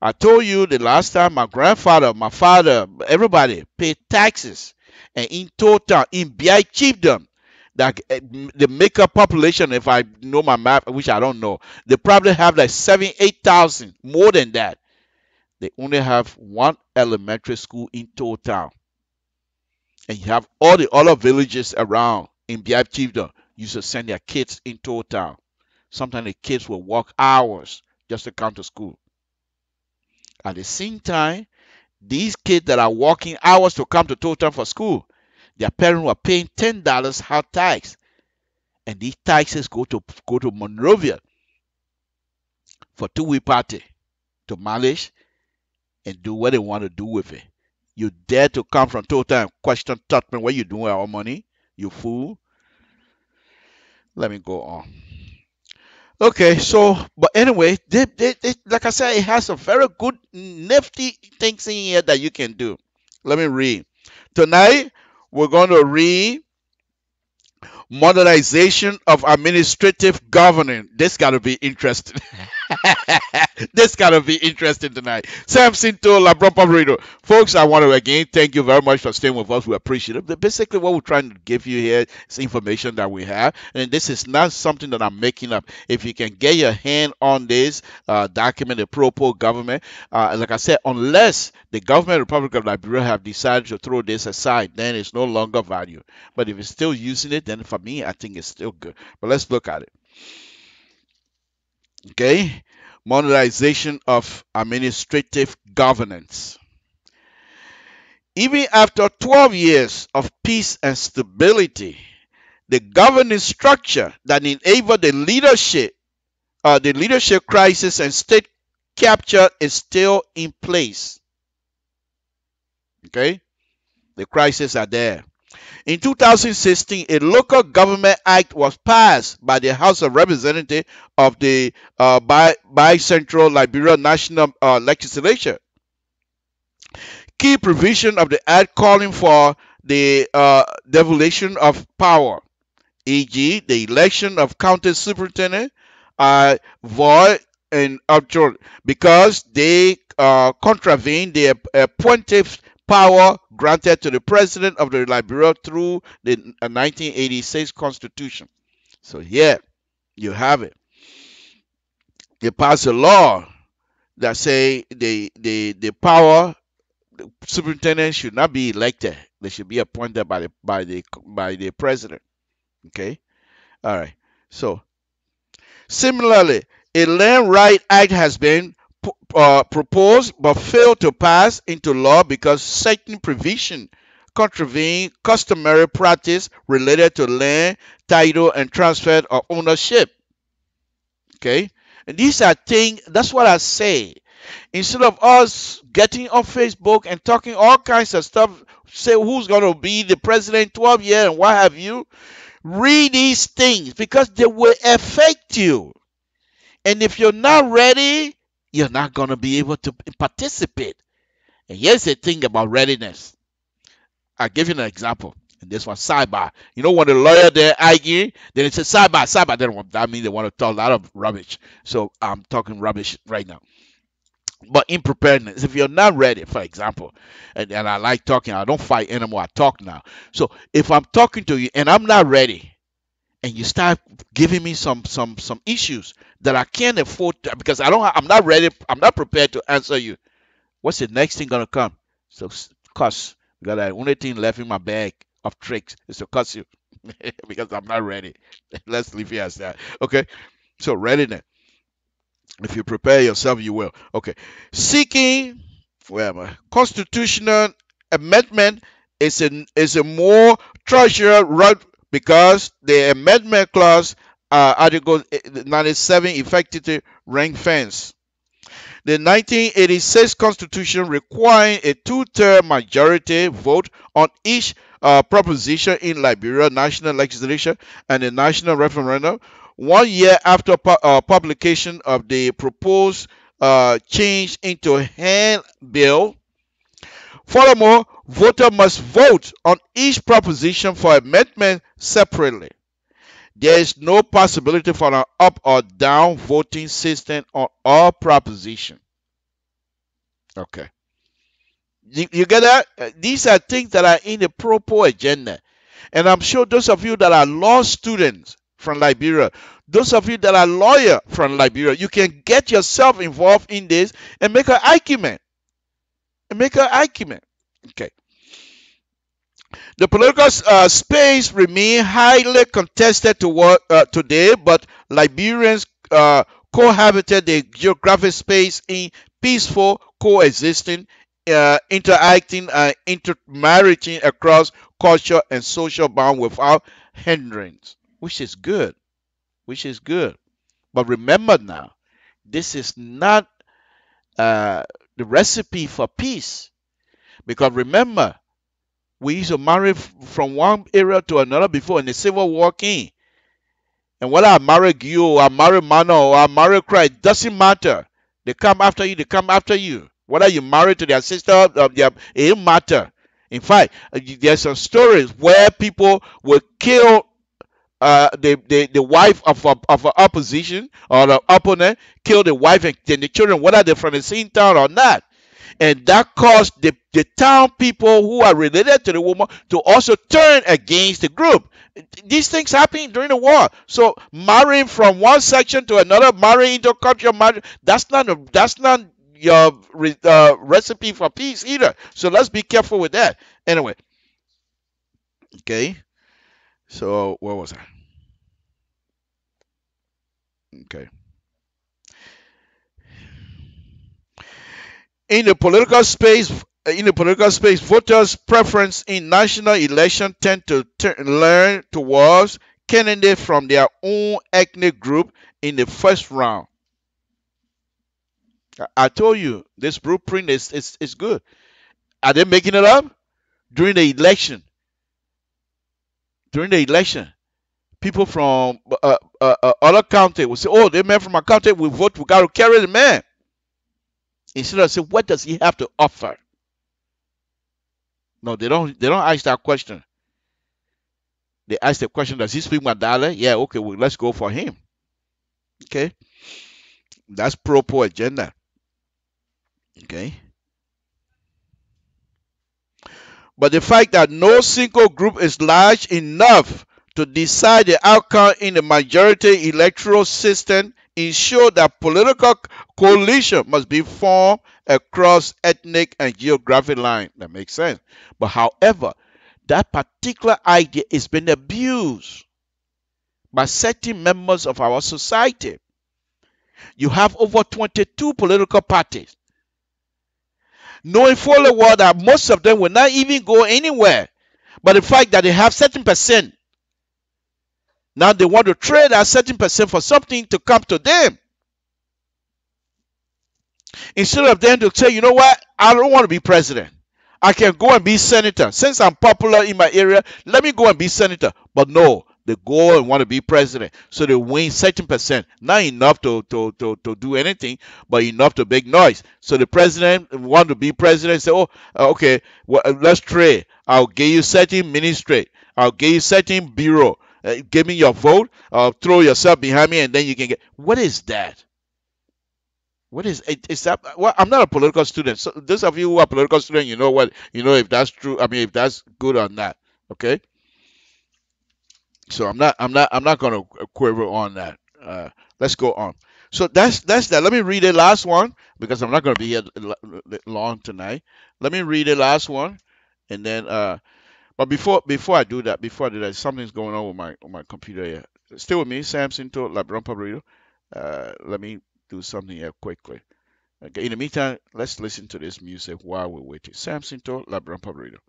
I told you the last time my grandfather, my father, everybody paid taxes. And in total, in BI chiefdom, that the makeup population, if I know my math, which I don't know, they probably have like 8,000, more than that. They only have one elementary school in total. And you have all the other villages around in BI chiefdom used to send their kids in total. Sometimes the kids will walk hours just to come to school. At the same time, these kids that are walking hours to come to total for school, their parents were paying $10 house tax. And these taxes go to Monrovia for 2-week party to manage and do what they want to do with it. You dare to come from total and question Totman, what you doing with our money? You fool. Let me go on. Okay, so, but anyway, like I said, it has some very good, nifty things in here that you can do. Let me read. Tonight, we're going to read Modernization of Administrative Governing. This got to be interesting. This got to be interesting tonight. Samson to Labron Pabrito. Folks, I want to again thank you very much for staying with us. We appreciate it. But basically, what we're trying to give you here is information that we have. And this is not something that I'm making up. If you can get your hand on this document, the Propo government, like I said, unless the government of the Republic of Liberia have decided to throw this aside, then it's no longer value. But if it's still using it, then for me, I think it's still good. But let's look at it. Okay, modernization of administrative governance. Even after 12 years of peace and stability, the governance structure that enabled the leadership crisis and state capture is still in place. Okay, the crises are there. In 2016, a local government act was passed by the House of Representatives of the Central Liberia National Legislature. Key provision of the act calling for the devolution of power, e.g., the election of county superintendent, are void and absurd because they contravene the appointive power granted to the president of the Liberia through the 1986 Constitution. So here you have it. They passed a law that say the power, the superintendent should not be elected. They should be appointed by the president. Okay, all right. So similarly, a Land Right Act has been proposed but failed to pass into law because certain provision contravene customary practice related to land, title, and transfer of ownership. Okay, and these are things, that's what I say. Instead of us getting on Facebook and talking all kinds of stuff, say who's going to be the president 12 years and what have you, read these things because they will affect you. And if you're not ready, you're not going to be able to participate. And here's the thing about readiness. I'll give you an example. And this one, sidebar. You know when the lawyer there arguing, then it says sidebar. That means they want to talk a lot of rubbish. So I'm talking rubbish right now. But in preparedness, if you're not ready, for example, and I like talking, I don't fight anymore, I talk now. So if I'm talking to you and I'm not ready, and you start giving me some issues that I can't afford to, because I'm not ready, I'm not prepared to answer you. What's the next thing gonna come? So cuss. Because the only thing left in my bag of tricks is to cuss you because I'm not ready. Let's leave it as that. Okay. So readiness. If you prepare yourself, you will. Okay. Seeking constitutional amendment is a more treasured route because the amendment clause, Article 97, effectively ring fence. The 1986 Constitution requiring a 2/3 majority vote on each proposition in Liberia national legislation and the national referendum 1 year after publication of the proposed change into handbill. Furthermore, voters must vote on each proposition for amendment separately. There is no possibility for an up or down voting system on all propositions. Okay. You get that? These are things that are in the proper agenda. And I'm sure those of you that are law students from Liberia, those of you that are lawyers from Liberia, you can get yourself involved in this and make an argument. Okay. The political space remains highly contested today, but Liberians cohabited the geographic space in peaceful coexisting, interacting and intermarrying across culture and social bound without hindrance, which is good. But remember now, this is not the recipe for peace. Because remember, we used to marry from one area to another before, and the Civil War came. And whether I marry you, or I marry Mano, or I marry Christ, doesn't matter. They come after you. Whether you marry to their sister, it don't matter. In fact, there's some stories where people will kill the wife of an opposition or the opponent, kill the wife and the children, whether they're from the same town or not. And that caused the town people who are related to the woman to also turn against the group. These things happen during the war. So marrying from one section to another, marrying intercultural marriage, that's not your recipe for peace either. So let's be careful with that. Anyway, okay. So where was I? Okay. In the political space, voters' preference in national election tend to lean towards candidates from their own ethnic group in the first round. I told you this blueprint is good. Are they making it up? During the election, people from other county will say, "Oh, they man from our county, we vote. We got to carry the man." Instead of saying, "What does he have to offer?" No, they don't ask that question. They ask the question, "Does he speak Mandala?" Yeah, okay, well, let's go for him. Okay, that's proper agenda. Okay. But the fact that no single group is large enough to decide the outcome in the majority electoral system ensures that political coalition must be formed across ethnic and geographic lines. That makes sense. But however, that particular idea is being abused by certain members of our society. You have over 22 political parties, knowing fully well that most of them will not even go anywhere. But the fact that they have certain percent, now they want to trade that certain percent for something to come to them. Instead of them to say, "You know what, I don't want to be president. I can go and be senator. Since I'm popular in my area, let me go and be senator." But no, they go and want to be president. So they win certain percent. Not enough to do anything, but enough to make noise. So the president want to be president, say, "Oh, okay, well, let's trade. I'll give you certain ministry. I'll give you certain bureau. Give me your vote. Throw yourself behind me, and then you can get." What is that? What is it? Is that? Well, I'm not a political student. So those of you who are political students, you know if that's true. I mean, if that's good or not. Okay. So I'm not going to quaver on that. Let's go on. So that's that. Let me read the last one because I'm not going to be here long tonight. Let me read the last one, and then but before I do that, something's going on with my computer here. Stay with me, Samson to LIBERIA Radio. Let me do something here quickly. Okay. In the meantime, let's listen to this music while we're waiting. Samson to LIBERIA Radio.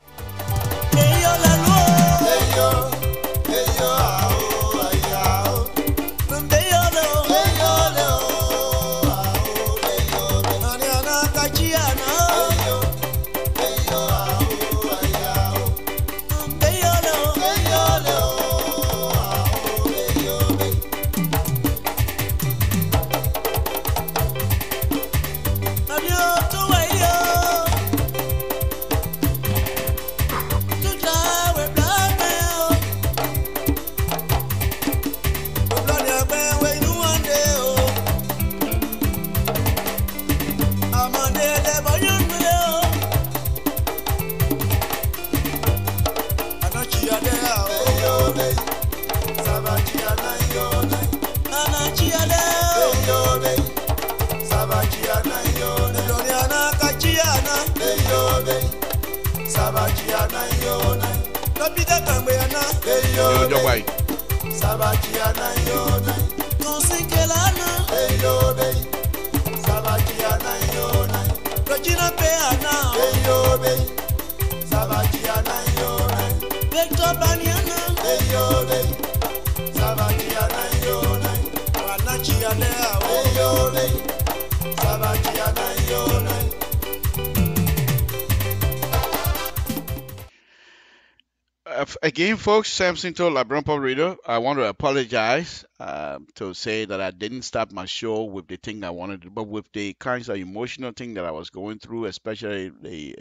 Again, folks, Samson told Liberian Pub Radio, I want to apologize to say that I didn't start my show with the thing I wanted to, but with the kinds of emotional thing that I was going through, especially the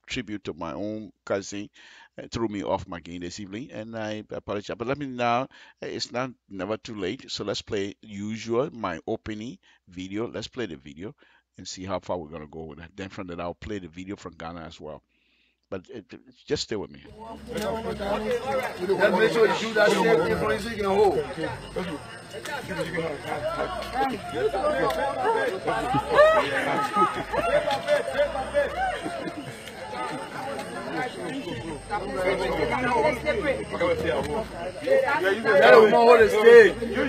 tribute to my own cousin, threw me off my game this evening, and I apologize. But let me now, it's not never too late, so let's play usual my opening video. Let's play the video and see how far we're gonna go with that. Then from that, I'll play the video from Ghana as well. But just stay with me. Just make sure you do that same thing for you can hold. That will hold the stage. You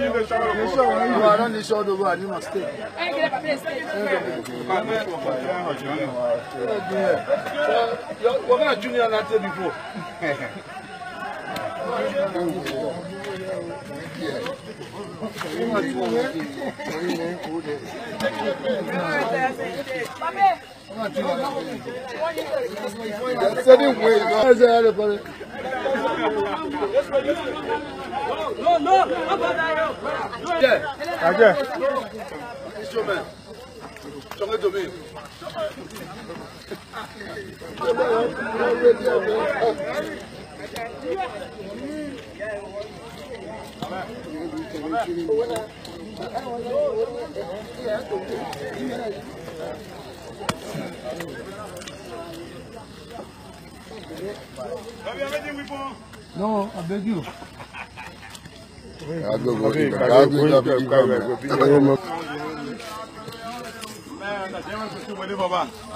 are on the shoulder, you must stay. We're going to junior that before. No, I beg you. Man, I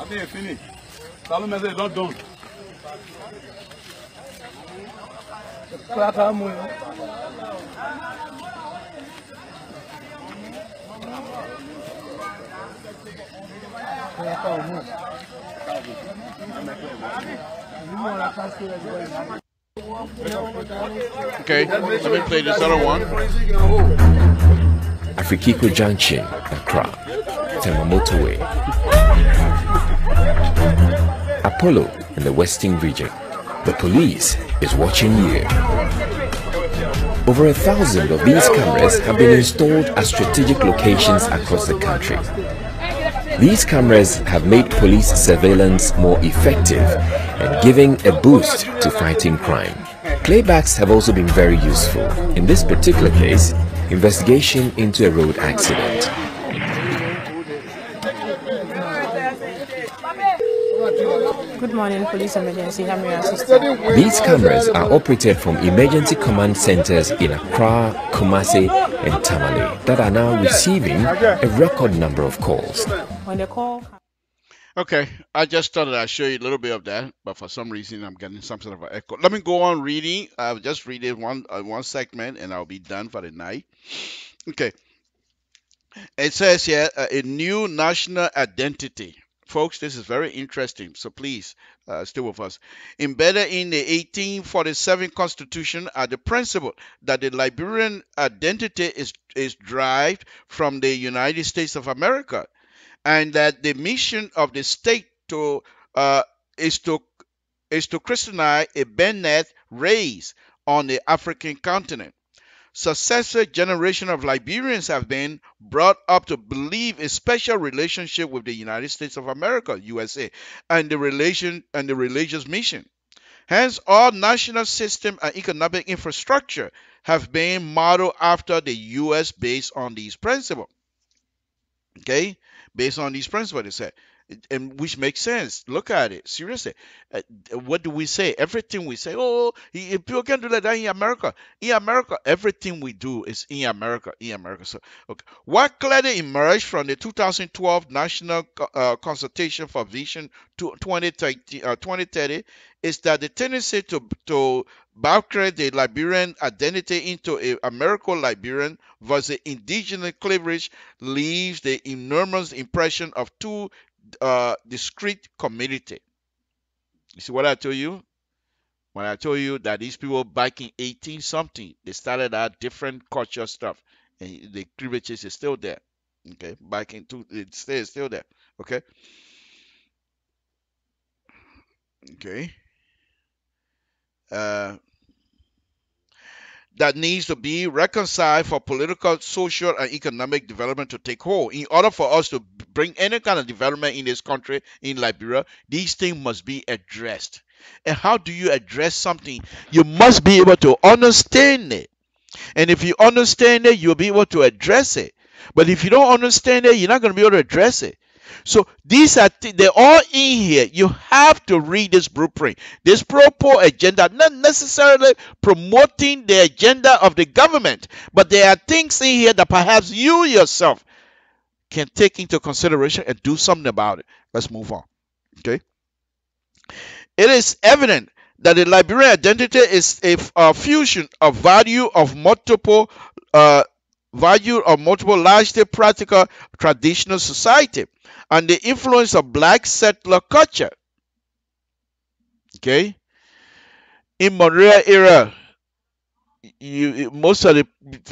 think it's finished. Salome said, not done. Okay, let me play this other one. Afrikiko Junction, Accra, Tema Motorway. Apollo in the Western region. The police is watching you. Over 1,000 of these cameras have been installed at strategic locations across the country. These cameras have made police surveillance more effective and giving a boost to fighting crime. Playbacks have also been very useful. In this particular case, investigation into a road accident. Good morning, police emergency. I'm your assistant. These cameras are operated from emergency command centers in Accra, Kumasi, and Tamale that are now receiving a record number of calls. When the call. Okay, I just thought I'd show you a little bit of that, but for some reason I'm getting some sort of an echo. Let me go on reading. I'll just read it one segment and I'll be done for the night. Okay. It says here a new national identity. Folks, this is very interesting, so please stay with us. Embedded in the 1847 Constitution are the principle that the Liberian identity is derived from the United States of America, and that the mission of the state is to Christianize a Bennett race on the African continent. Successive generations of Liberians have been brought up to believe a special relationship with the United States of America, USA, and the religious mission. Hence, all national system and economic infrastructure have been modeled after the US based on these principles. Okay? Based on these principles, they said. and which makes sense. Look at it seriously. What do we say? Everything we say, oh, people can do that in America. In America, everything we do is in America. In America. So, okay. What clearly emerged from the 2012 National Consultation for Vision 2030 is that the tendency to bifurcate the Liberian identity into a Americo-Liberian versus indigenous cleavage leaves the enormous impression of two discrete community. You see what I told you? When I told you that these people back in 18 something, they started out different culture stuff, and the cleavages is still there. Okay, back in it stays still there. Okay, okay. Uh, that needs to be reconciled for political, social, and economic development to take hold. In order for us to bring any kind of development in this country, in Liberia, these things must be addressed. And how do you address something? You must be able to understand it. And if you understand it, you'll be able to address it. But if you don't understand it, you're not going to be able to address it. So these are they're all in here. You have to read this blueprint. This pro-poor agenda, not necessarily promoting the agenda of the government, but there are things in here that perhaps you yourself can take into consideration and do something about it. Let's move on. Okay. It is evident that the Liberian identity is a fusion of value of multiple largely practical traditional society and the influence of black settler culture. Okay, in Monroe era, most of the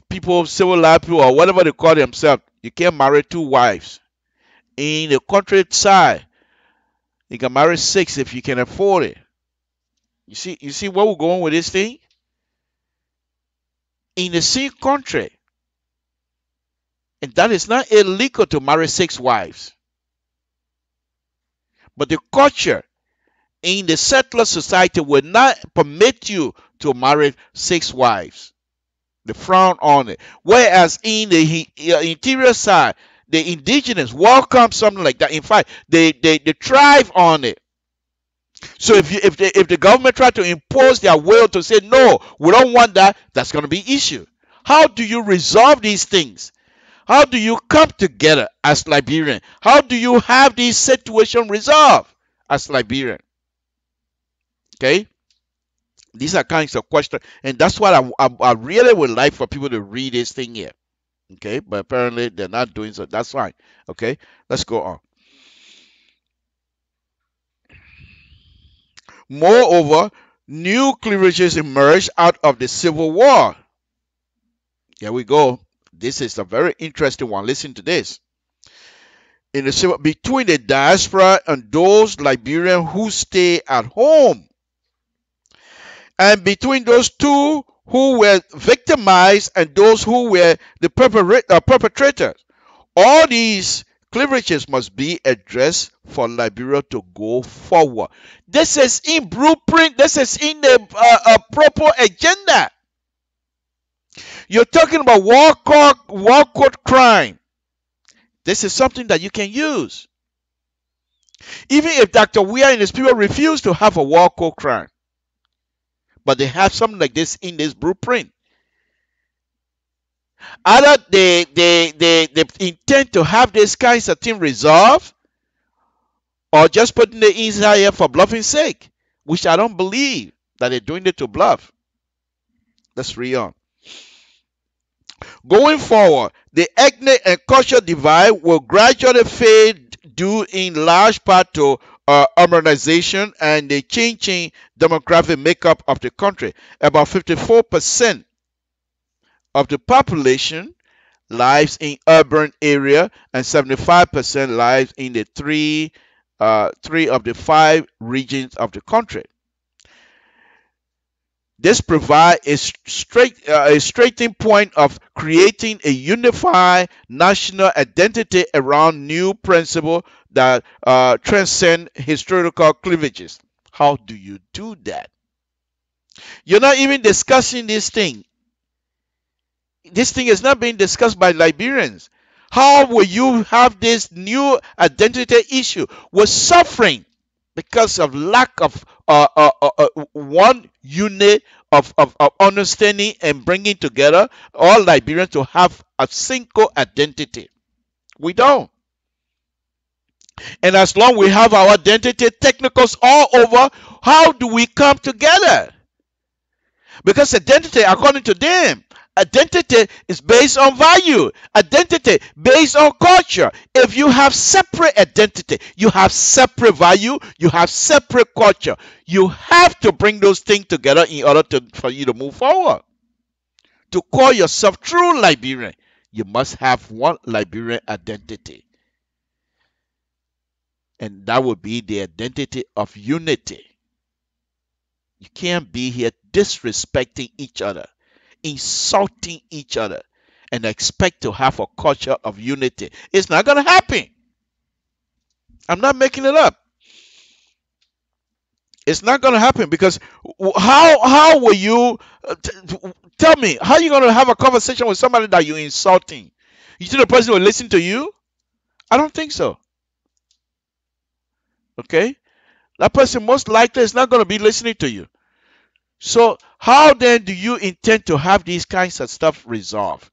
people, civil life people or whatever they call themselves, you can't marry two wives. In the countryside, you can marry 6 if you can afford it. You see where we're going with this thing? In the same country, and that is not illegal to marry 6 wives. But the culture in the settler society will not permit you to marry 6 wives. They frown on it. Whereas in the interior side, the indigenous welcome something like that. In fact, they thrive on it. So if the government try to impose their will to say no, we don't want that, that's going to be issue. How do you resolve these things? How do you come together as Liberian? How do you have this situation resolved as Liberian? Okay, these are kinds of questions, and that's what I really would like for people to read this thing here. Okay, but apparently they're not doing so. That's fine. Okay, let's go on. Moreover, new cleavages emerged out of the Civil War. Here we go. This is a very interesting one. Listen to this. In the civil, between the diaspora and those Liberians who stay at home, and between those two who were victimized and those who were the perpetrators, all these cleavages must be addressed for Liberia to go forward. This is in blueprint. This is in the proper agenda. You're talking about war court crime. This is something that you can use. Even if Dr. Weah and his people refuse to have a war court crime, but they have something like this in this blueprint. Either they intend to have these kinds of things resolved, or just putting the inside here for bluffing sake, which I don't believe that they're doing it to bluff. Let's read on. Going forward, the ethnic and cultural divide will gradually fade due in large part to urbanization and the changing demographic makeup of the country. About 54% of the population lives in urban area, and 75% lives in the three of the 5 regions of the country. This provides a starting point of creating a unified national identity around new principles that transcend historical cleavages. How do you do that? You're not even discussing this thing. This thing is not being discussed by Liberians. How will you have this new identity issue? We're suffering because of lack of one unit of understanding and bringing together all Liberians to have a single identity. We don't. And as long we have our identity technicals all over, how do we come together? Because identity, according to them, identity is based on value. Identity based on culture. If you have separate identity, you have separate value, you have separate culture. You have to bring those things together in order for you to move forward. To call yourself true Liberian, you must have one Liberian identity. And that would be the identity of unity. You can't be here disrespecting each other, insulting each other, and expect to have a culture of unity. It's not going to happen. I'm not making it up. It's not going to happen, because how will you tell me, how are you going to have a conversation with somebody that you're insulting? You think the person will listen to you? I don't think so. Okay? That person most likely is not going to be listening to you. So how then do you intend to have these kinds of stuff resolved?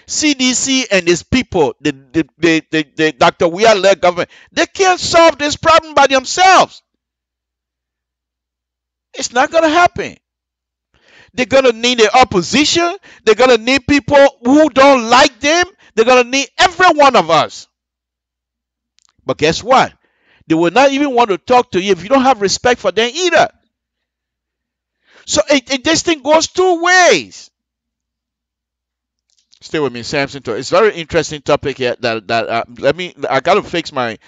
CDC and its people, the Dr. Weah-led government, they can't solve this problem by themselves. It's not going to happen. They're going to need the opposition. They're going to need people who don't like them. They're going to need every one of us. But guess what? They will not even want to talk to you if you don't have respect for them either. So this thing goes two ways. Stay with me, Samson. It's a very interesting topic here. I gotta fix my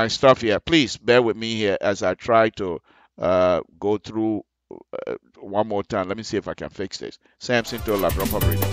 stuff here. Please bear with me here as I try to go through one more time. Let me see if I can fix this. Samson to La Proper Breeding.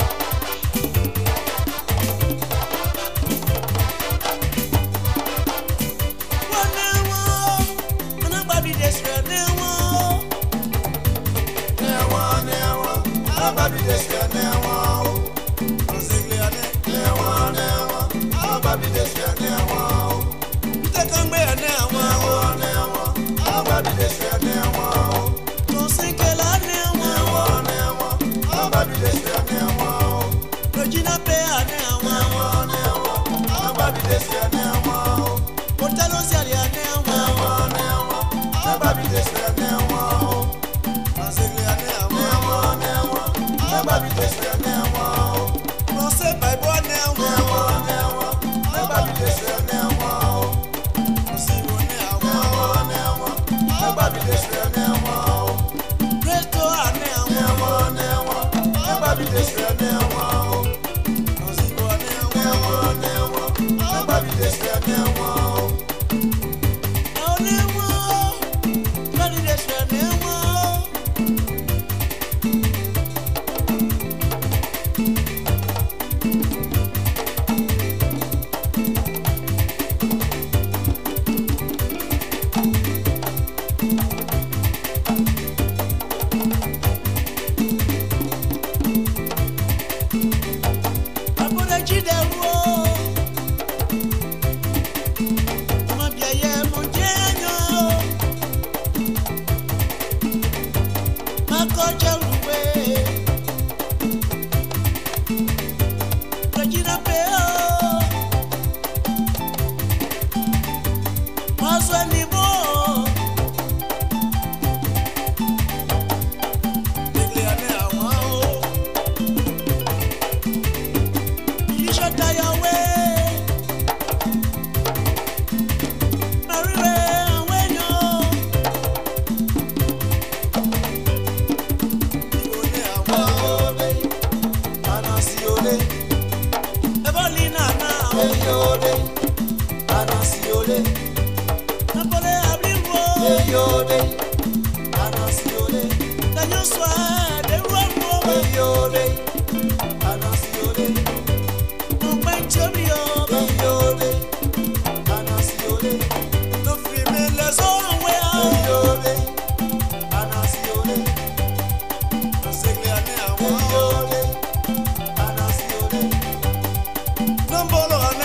Nombolo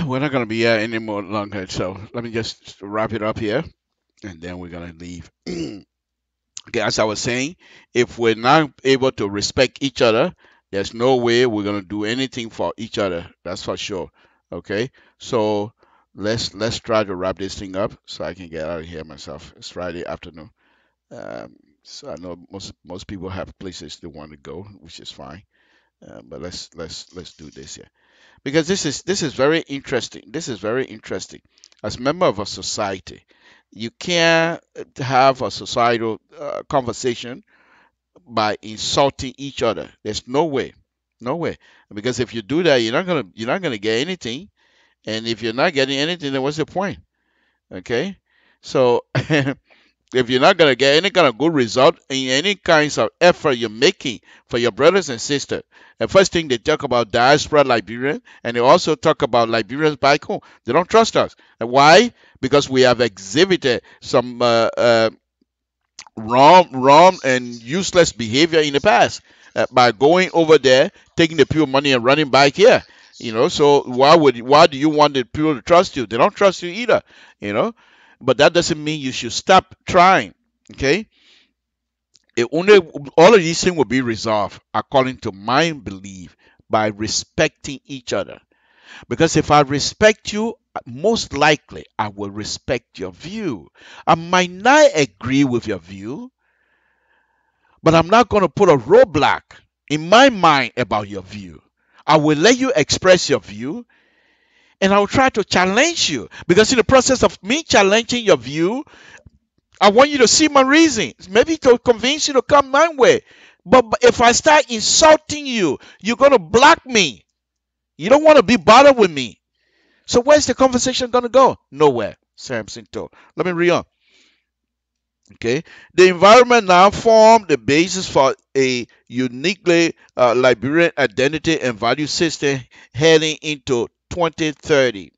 we're not going to be here any more longer. So let me just wrap it up here, and then we're going to leave. Okay, as I was saying, if we're not able to respect each other, there's no way we're going to do anything for each other. That's for sure. Okay, so let's try to wrap this thing up so I can get out of here myself. It's Friday afternoon. So I know most people have places they want to go, which is fine. But let's do this here, because this is very interesting. This is very interesting. As a member of a society, you can't have a societal conversation by insulting each other. There's no way, no way. Because if you do that, you're not gonna get anything. And if you're not getting anything, then what's the point? Okay, so if you're not going to get any kind of good result in any kinds of effort you're making for your brothers and sisters, the first thing they talk about diaspora Liberian, and they also talk about Liberians back home. They don't trust us. And why? Because we have exhibited some wrong and useless behavior in the past by going over there, taking the pure money and running back here. So why do you want the people to trust you? They don't trust you either. But that doesn't mean you should stop trying. Okay, all of these things will be resolved, according to my belief, by respecting each other. Because if I respect you, most likely I will respect your view. I might not agree with your view, but I'm not going to put a roadblock in my mind about your view. I will let you express your view, and I will try to challenge you. Because in the process of me challenging your view, I want you to see my reasons, maybe to convince you to come my way. But if I start insulting you, you're going to block me. You don't want to be bothered with me. So where's the conversation going to go? Nowhere, Samson told. Let me read on. Okay, the environment now formed the basis for a uniquely Liberian identity and value system heading into 2030.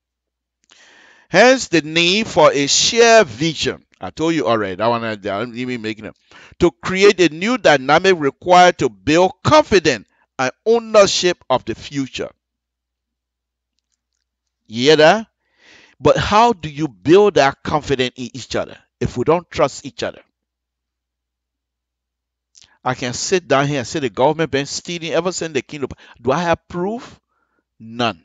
Hence, the need for a shared vision. I told you already, that one I'm even making it. To create a new dynamic required to build confidence and ownership of the future. You hear that? But how do you build that confidence in each other if we don't trust each other? I can sit down here and say the government been stealing ever since the kingdom. Do I have proof? None.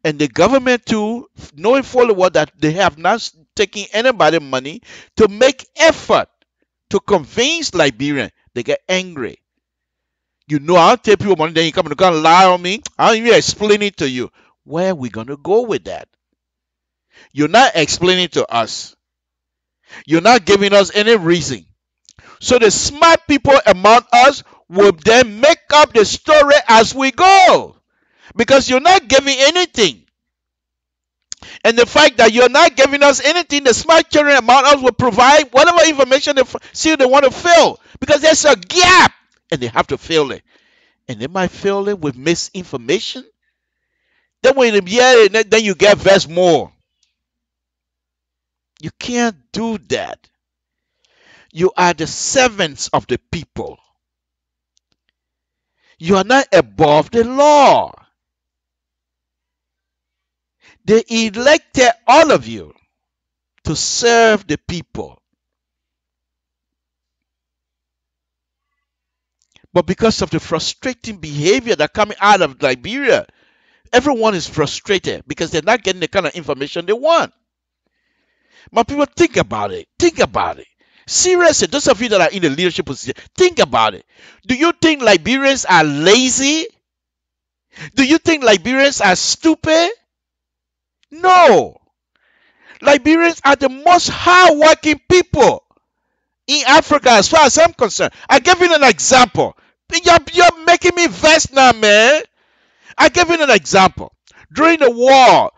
And the government too, knowing fully well that they have not taken anybody's money to make effort to convince Liberians, they get angry. I'll take people money, then you come and lie on me. I'll even explain it to you. Where are we going to go with that? You're not explaining to us. You're not giving us any reason. So the smart people among us will then make up the story as we go. Because you're not giving anything. And the fact that you're not giving us anything, the smart children among us will provide whatever information they want to fill. Because there's a gap. And they have to fill it. And they might fill it with misinformation. Then when then you get vexed more. You can't do that. You are the servants of the people. You are not above the law. They elected all of you to serve the people. But because of the frustrating behavior that coming out of Liberia, everyone is frustrated because they're not getting the kind of information they want. My people, think about it. Think about it. Seriously, those of you that are in the leadership position, think about it. Do you think Liberians are lazy? Do you think Liberians are stupid? No. Liberians are the most hardworking people in Africa as far as I'm concerned. I gave you an example. You're making me vexed now, man. I gave you an example. During the war,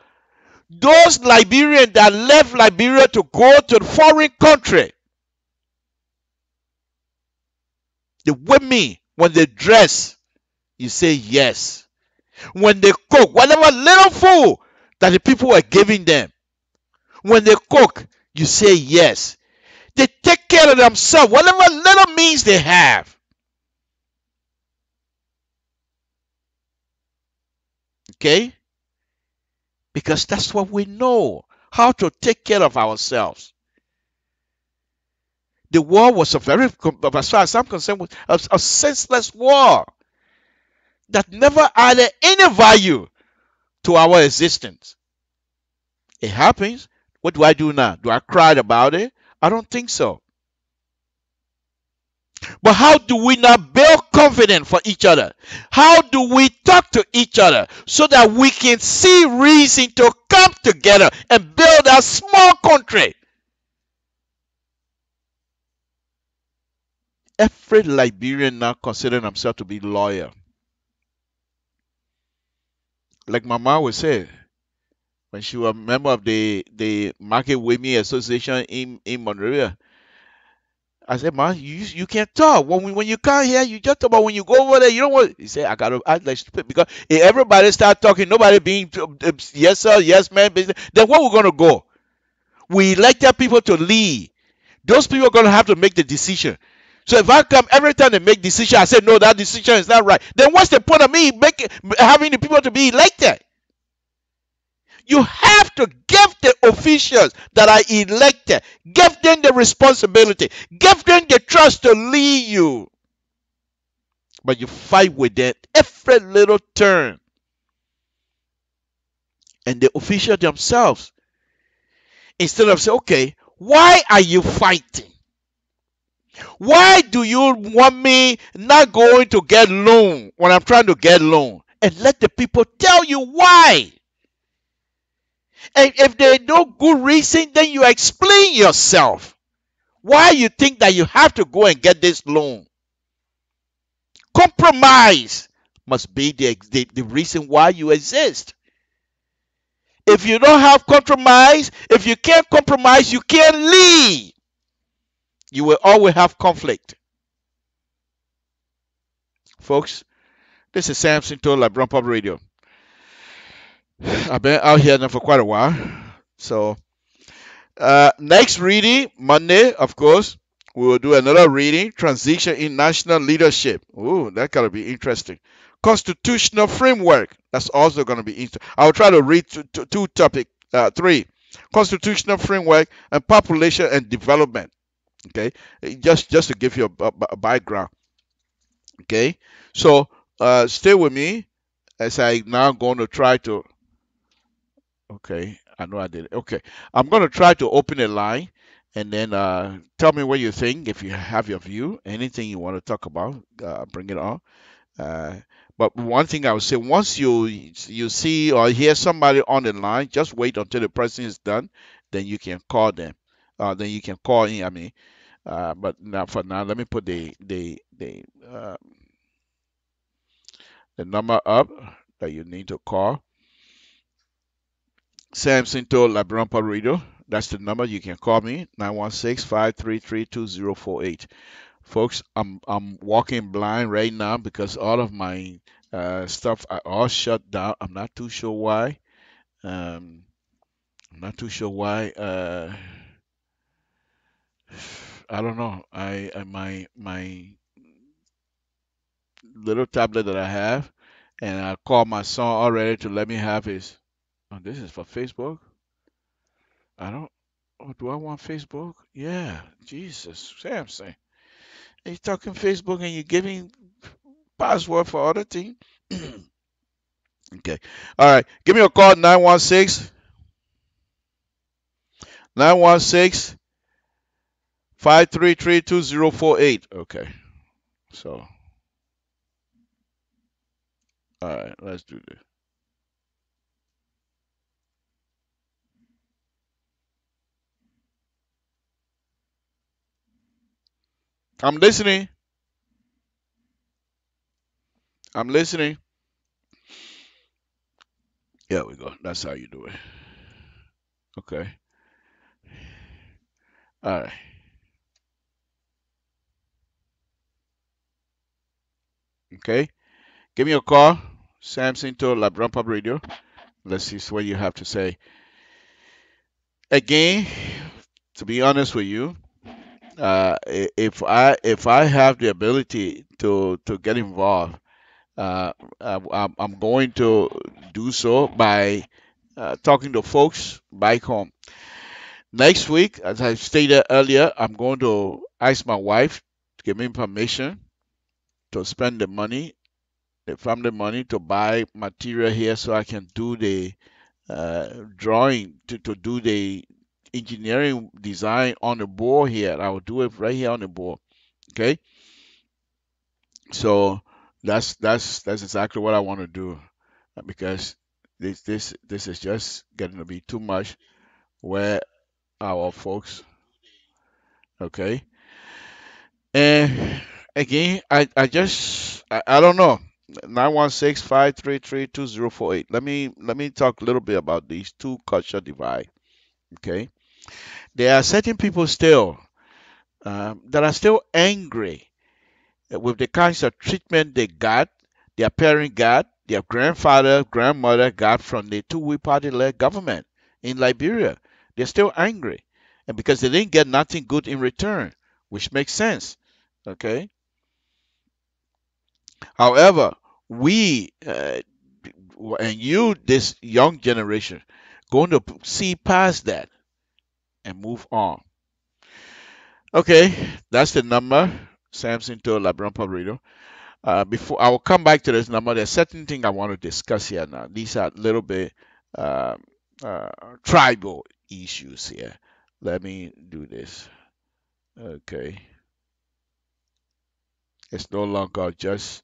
those Liberians that left Liberia to go to the foreign country, the women, when they dress, you say yes. When they cook, whatever little food that the people were giving them, when they cook, you say yes. They take care of themselves, whatever little means they have. Okay? because that's what we know, how to take care of ourselves. The war was a very, as far as I'm concerned, was a senseless war that never added any value to our existence. It happens. What do I do now? Do I cry about it? I don't think so. But how do we now build confidence for each other? How do we talk to each other so that we can see reason to come together and build a small country? Every Liberian now considers himself to be loyal. Like my mom would say, when she was a member of the Market Women Association in Monrovia, I said, "Ma, you can't talk. When you come here, you just talk about when you go over there. You don't want." He said, "I gotta act like stupid because if everybody start talking, nobody being yes sir, yes man, then where we gonna go? We elected people to lead. Those people are gonna have to make the decision. So if I come every time they make decision, I say no, that decision is not right. Then what's the point of me having the people to be elected? You have to give the officials that are elected, give them the responsibility, give them the trust to lead you. But you fight with them every little turn. And the officials themselves, instead of saying, okay, why are you fighting? Why do you want me not going to get loan when I'm trying to get loan? And let the people tell you why. And if there's no good reason, then you explain yourself. Why you think that you have to go and get this loan? Compromise must be the reason why you exist. If you don't have compromise, if you can't compromise, you can't lead. You will always have conflict. Folks, this is Samson Told like Brump Up Radio. I've been out here now for quite a while. So, next reading, Monday, of course, we will do another reading, Transition in National Leadership. Ooh, that gotta be interesting. Constitutional Framework. That's also going to be interesting. I'll try to read two topic, three. Constitutional Framework and Population and Development. Okay, just to give you a background. Okay, so stay with me as I now going to try to. Okay, I know I did it. Okay, I'm going to try to open a line and then tell me what you think. If you have your view, anything you want to talk about, bring it on. But one thing I would say, once you see or hear somebody on the line, just wait until the person is done, then you can call them. Then you can call in. I mean, but now for now, let me put the number up that you need to call. Samson Told Labrampa Radio. That's the number you can call me, 916-533-2048. Folks, I'm walking blind right now because all of my stuff are all shut down. I'm not too sure why. I'm not too sure why. I don't know. My little tablet that I have, and I called my son already to let me have his. Oh, this is for Facebook. I don't. Oh, do I want Facebook? Yeah. Jesus, Samson. You talking Facebook and you giving password for other things? Okay. All right. Give me a call, 916 533 2048. Okay. So, all right. Let's do this. I'm listening. I'm listening. There we go. That's how you do it. Okay. All right. Okay. Give me a call. Samson to Labrampa Radio. Let's see what you have to say. Again, to be honest with you, if I have the ability to get involved, I'm going to do so by talking to folks back home. Next week, as I stated earlier, I'm going to ask my wife to give me permission to spend the money, the family money, to buy material here so I can do the drawing, to do the engineering design on the board here. I will do it right here on the board. Okay, so that's exactly what I want to do, because this is just getting to be too much where our folks. Okay, and again, I don't know. 916-533-2048. Let me talk a little bit about these two culture divide. Okay, there are certain people still that are still angry with the kinds of treatment they got, their parent got, their grandfather, grandmother got from the two-way party-led government in Liberia. They're still angry, and because they didn't get nothing good in return, which makes sense. Okay. However, we and you, this young generation, going to see past that and move on. Okay, that's the number. Samson to Labron Pabrito. Before I will come back to this number, there's certain thing I want to discuss here now. These are a little bit uh, uh, tribal issues here. Let me do this. Okay, it's no longer just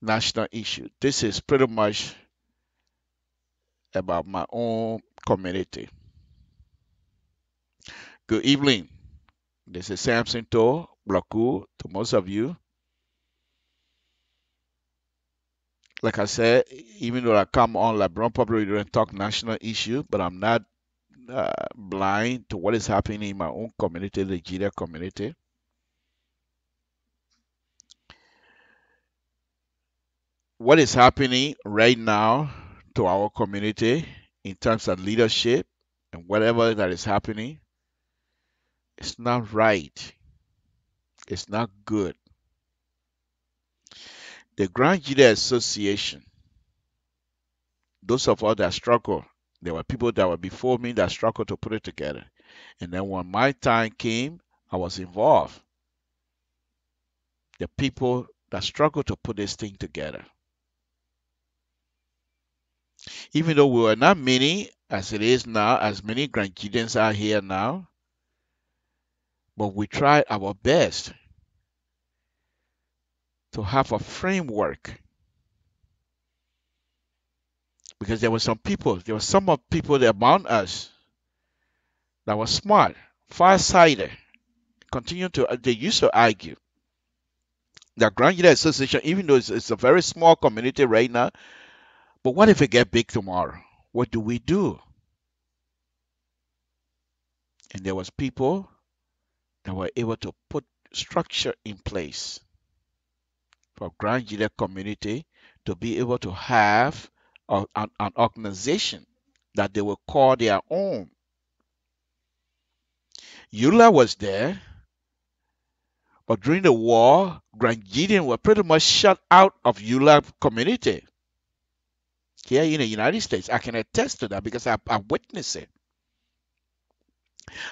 national issue. This is pretty much about my own community. Good evening. This is Samson To Blaku to most of you. Like I said, even though I come on LeBron Public Radio and talk national issue, but I'm not blind to what is happening in my own community, the Nigeria community. What is happening right now to our community in terms of leadership and whatever that is happening, it's not right. It's not good. The Grand Nigeria Association, those of us that struggle, there were people that were before me that struggled to put it together. And then when my time came, I was involved. The people that struggled to put this thing together. Even though we were not many as it is now, as many Grangidians are here now, but we tried our best to have a framework. Because there were some people among us that were smart, far-sighted, they used to argue that Grand United Association, even though it's a very small community right now, but what if it get big tomorrow? What do we do? And there was people that were able to put structure in place for Grand United community to be able to have an organization that they will call their own. Eula was there, but during the war, Grangidian were pretty much shut out of Eula community. Here in the United States, I can attest to that because I witnessed it.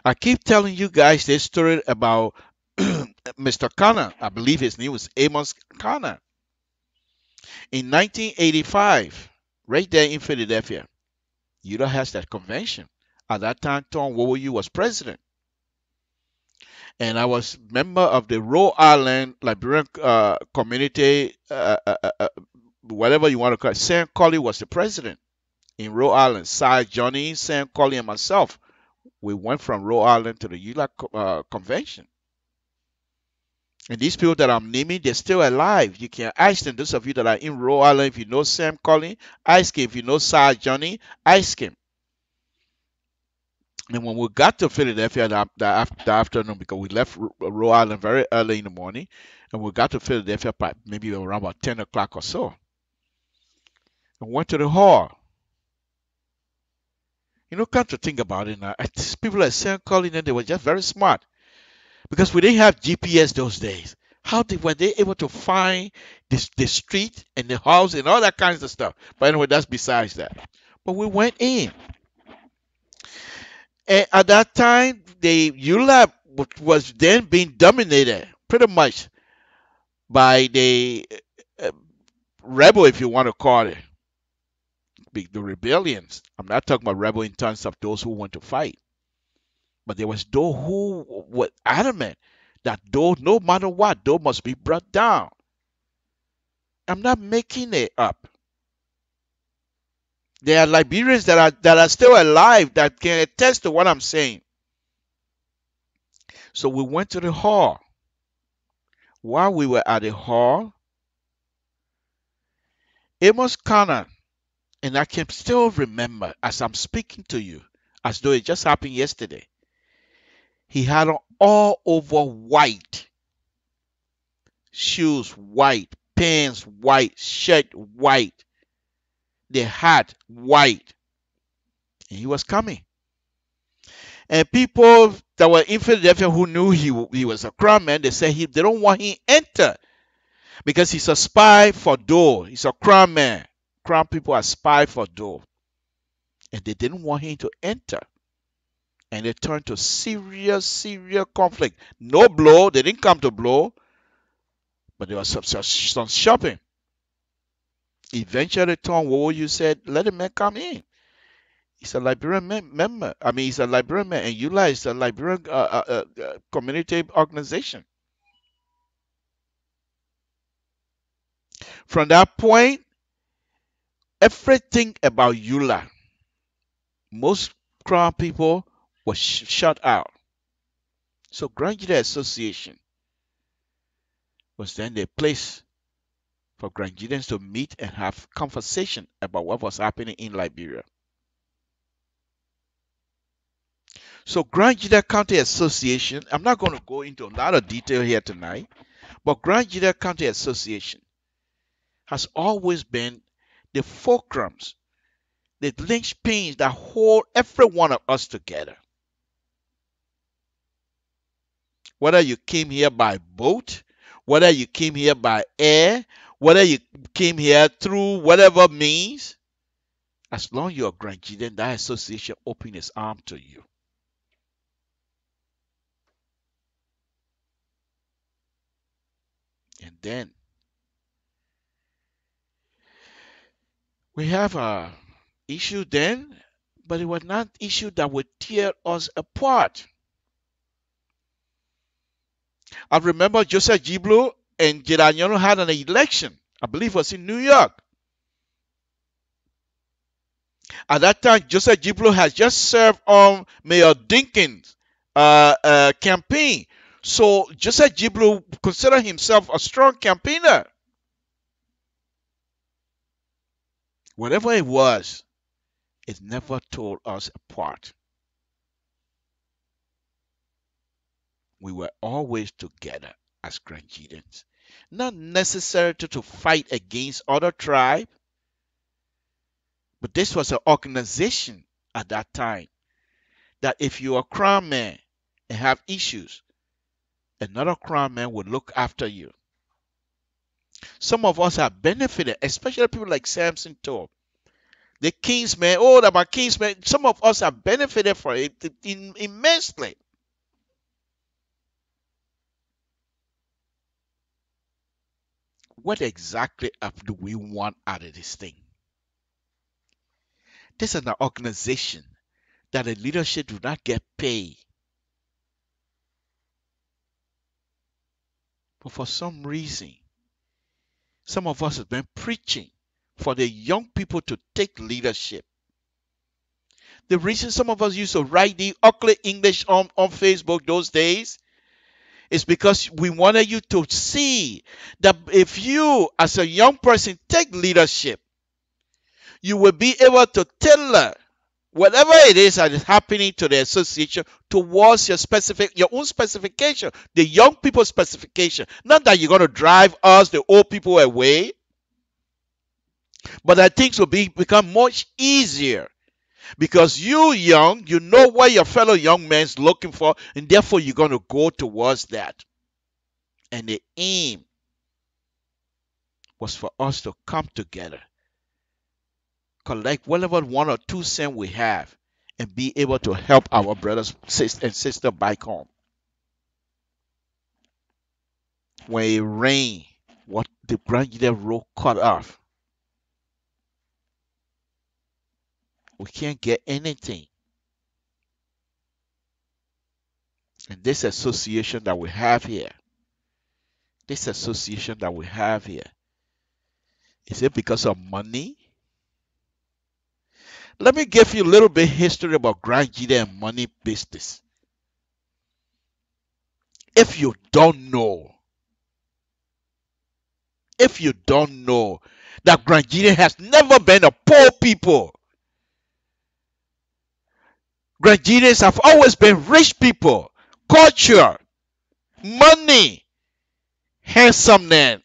I keep telling you guys this story about Mr. Connor. I believe his name was Amos Connor. In 1985, right there in Philadelphia, Eula has that convention. At that time, Tom Wowoyu was president. And I was member of the Rhode Island Liberian community, whatever you want to call it. Sam Colley was the president in Rhode Island. Cy Johnny, Sam Colley, and myself, we went from Rhode Island to the Eula convention. And these people that I'm naming, they're still alive. You can ask them. Those of you that are in Rhode Island, if you know Sam Colley, ask him. If you know Cy Johnny, ask him. And when we got to Philadelphia that afternoon, because we left Rhode Island very early in the morning, and we got to Philadelphia maybe around about 10 o'clock or so, and went to the hall. You know, come to think about it now, people like Sam Colley, they were just very smart. Because we didn't have GPS those days. Were they able to find the street and the house and all that kinds of stuff? But anyway, that's besides that. But we went in. And at that time, the ULAB was then being dominated pretty much by the rebel, if you want to call it, the rebellions. I'm not talking about rebel in terms of those who want to fight, but there was those who were adamant that those, no matter what, those must be brought down. I'm not making it up. There are Liberians that are still alive that can attest to what I'm saying. So we went to the hall. While we were at the hall, Amos Cannon, and I can still remember as I'm speaking to you, as though it just happened yesterday. He had on all over white, shoes white, pants white, shirt white, the hat white, and he was coming. And people that were in Philadelphia who knew he was a crime man, they said they don't want him enter because he's a spy for Doe. He's a crime man. Crime people are spy for Doe. And they didn't want him to enter. And they turned to serious conflict. No blow. They didn't come to blow. But there was some shopping. Eventually, Tom Wowo said, let the man come in. He's a Liberian member. I mean, he's a Liberian man. And ULA is a Liberian community organization. From that point, everything about ULA, most Crown people were shut out. So Grand Judah Association was then the place for Grand Judahs to meet and have conversation about what was happening in Liberia. So Grand Judah County Association, I'm not going to go into a lot of detail here tonight, but Grand Judah County Association has always been the fulcrums, the linchpins that hold every one of us together. Whether you came here by boat, whether you came here by air, whether you came here through whatever means, as long as you're a Grand Judean, that association opens its arm to you. And then we have a issue then, but it was not an issue that would tear us apart. I remember Joseph Giblo and Geraniano had an election. I believe it was in New York. At that time, Joseph Giblo had just served on Mayor Dinkins' campaign. So Joseph Giblo considered himself a strong campaigner. Whatever it was, it never tore us apart. We were always together as Grand Judeans. Not necessarily to fight against other tribes, but this was an organization at that time that if you are a crown man and have issues, another crown man would look after you. Some of us have benefited, especially people like Samson Todd. The Kingsmen, about Kingsmen, some of us have benefited from it immensely. What exactly do we want out of this thing? This is an organization that the leadership do not get paid. But for some reason, some of us have been preaching for the young people to take leadership. The reason some of us used to write the ugly English on Facebook those days is because we wanted you to see that if you, as a young person, take leadership, you will be able to tailor whatever it is that is happening to the association towards your own specification, the young people's specification. Not that you're going to drive us, the old people, away, but that things will become much easier because you young, you know what your fellow young man's looking for, and therefore you're going to go towards that. And the aim was for us to come together, collect whatever 1 or 2 cents we have, and be able to help our brothers and sisters back home. When it rained, what the Grand road cut off, we can't get anything. And this association that we have here, is it because of money? Let me give you a little bit history about Grand and money business. If you don't know that Grand has never been a poor people. Granadians have always been rich people, culture, money, handsome men,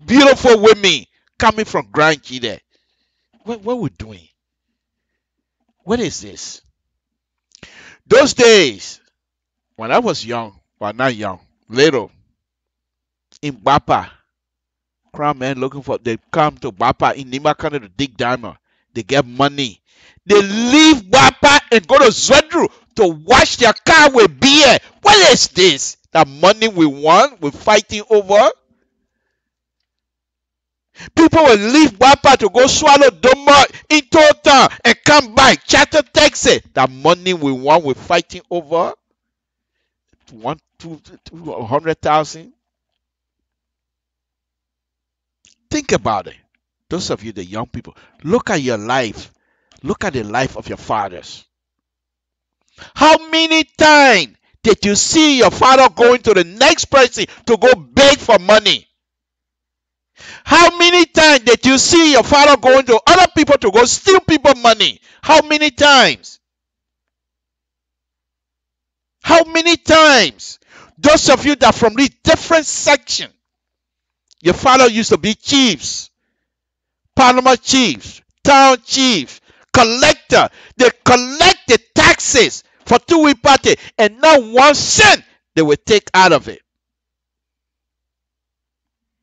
beautiful women coming from Grand Gide. What we doing? What is this? Those days, when I was young, well, not young, little, in Bapa, crown men looking for, they come to Bapa in Nima County to dig diamond. They get money. They leave Bapa and go to Zedru to wash their car with beer. What is this? That money we want, we're fighting over? People will leave Bapa to go swallow Doma in total and come back, charter taxi. That money we want, we're fighting over? 100,000. Think about it. Those of you, the young people, look at your life. Look at the life of your fathers. How many times did you see your father going to the next person to go beg for money? How many times did you see your father going to other people to go steal people money? How many times? How many times? Those of you that from these different sections, your father used to be chiefs, parliament chiefs, town chiefs, collector. They collect the taxes for 2-week party, and not 1 cent they will take out of it.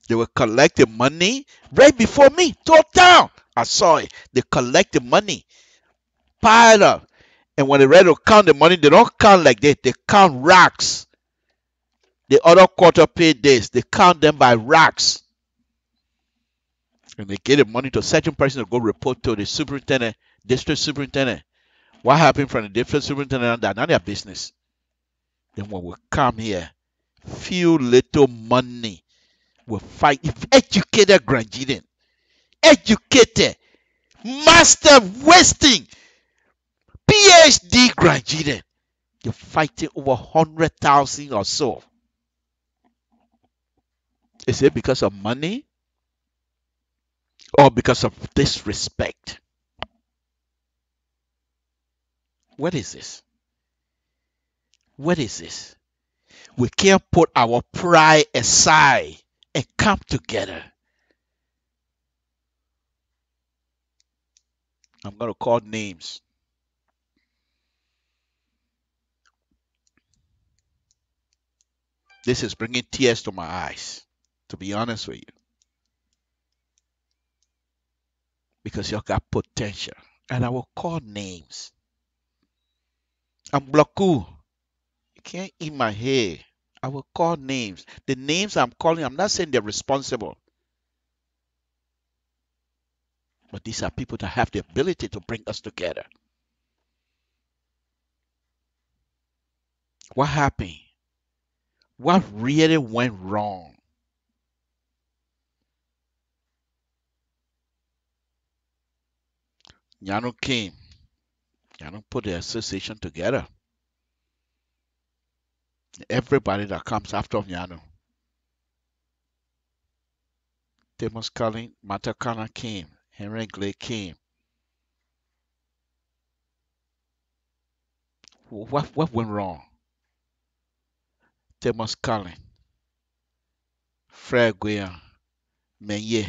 They will collect the money right before me, total. I saw it. They collect the money, pile up, and when they're ready to count the money, they don't count like that. They count racks. The other quarter pay days, they count them by racks. And they get the money to a certain person to go report to the superintendent, district superintendent. What happened from the district superintendent? That's not their business. Then when we come here, few little money, we fight. If educated Granadian, educated, master wasting, PhD Granadian, you're fighting over 100,000 or so. Is it because of money or because of disrespect? What is this? What is this? We can't put our pride aside and come together. I'm going to call names. This is bringing tears to my eyes, to be honest with you. Because you got potential. And I will call names. I'm Blaku. You can't eat my hair. I will call names. The names I'm calling, I'm not saying they're responsible. But these are people that have the ability to bring us together. What happened? What really went wrong? Nyano came. Nyano put the association together. Everybody that comes after Nyano. Thomas Cullen, Matakana came. Henry Clay came. What went wrong? Thomas Cullen, Fred Guian, Menye.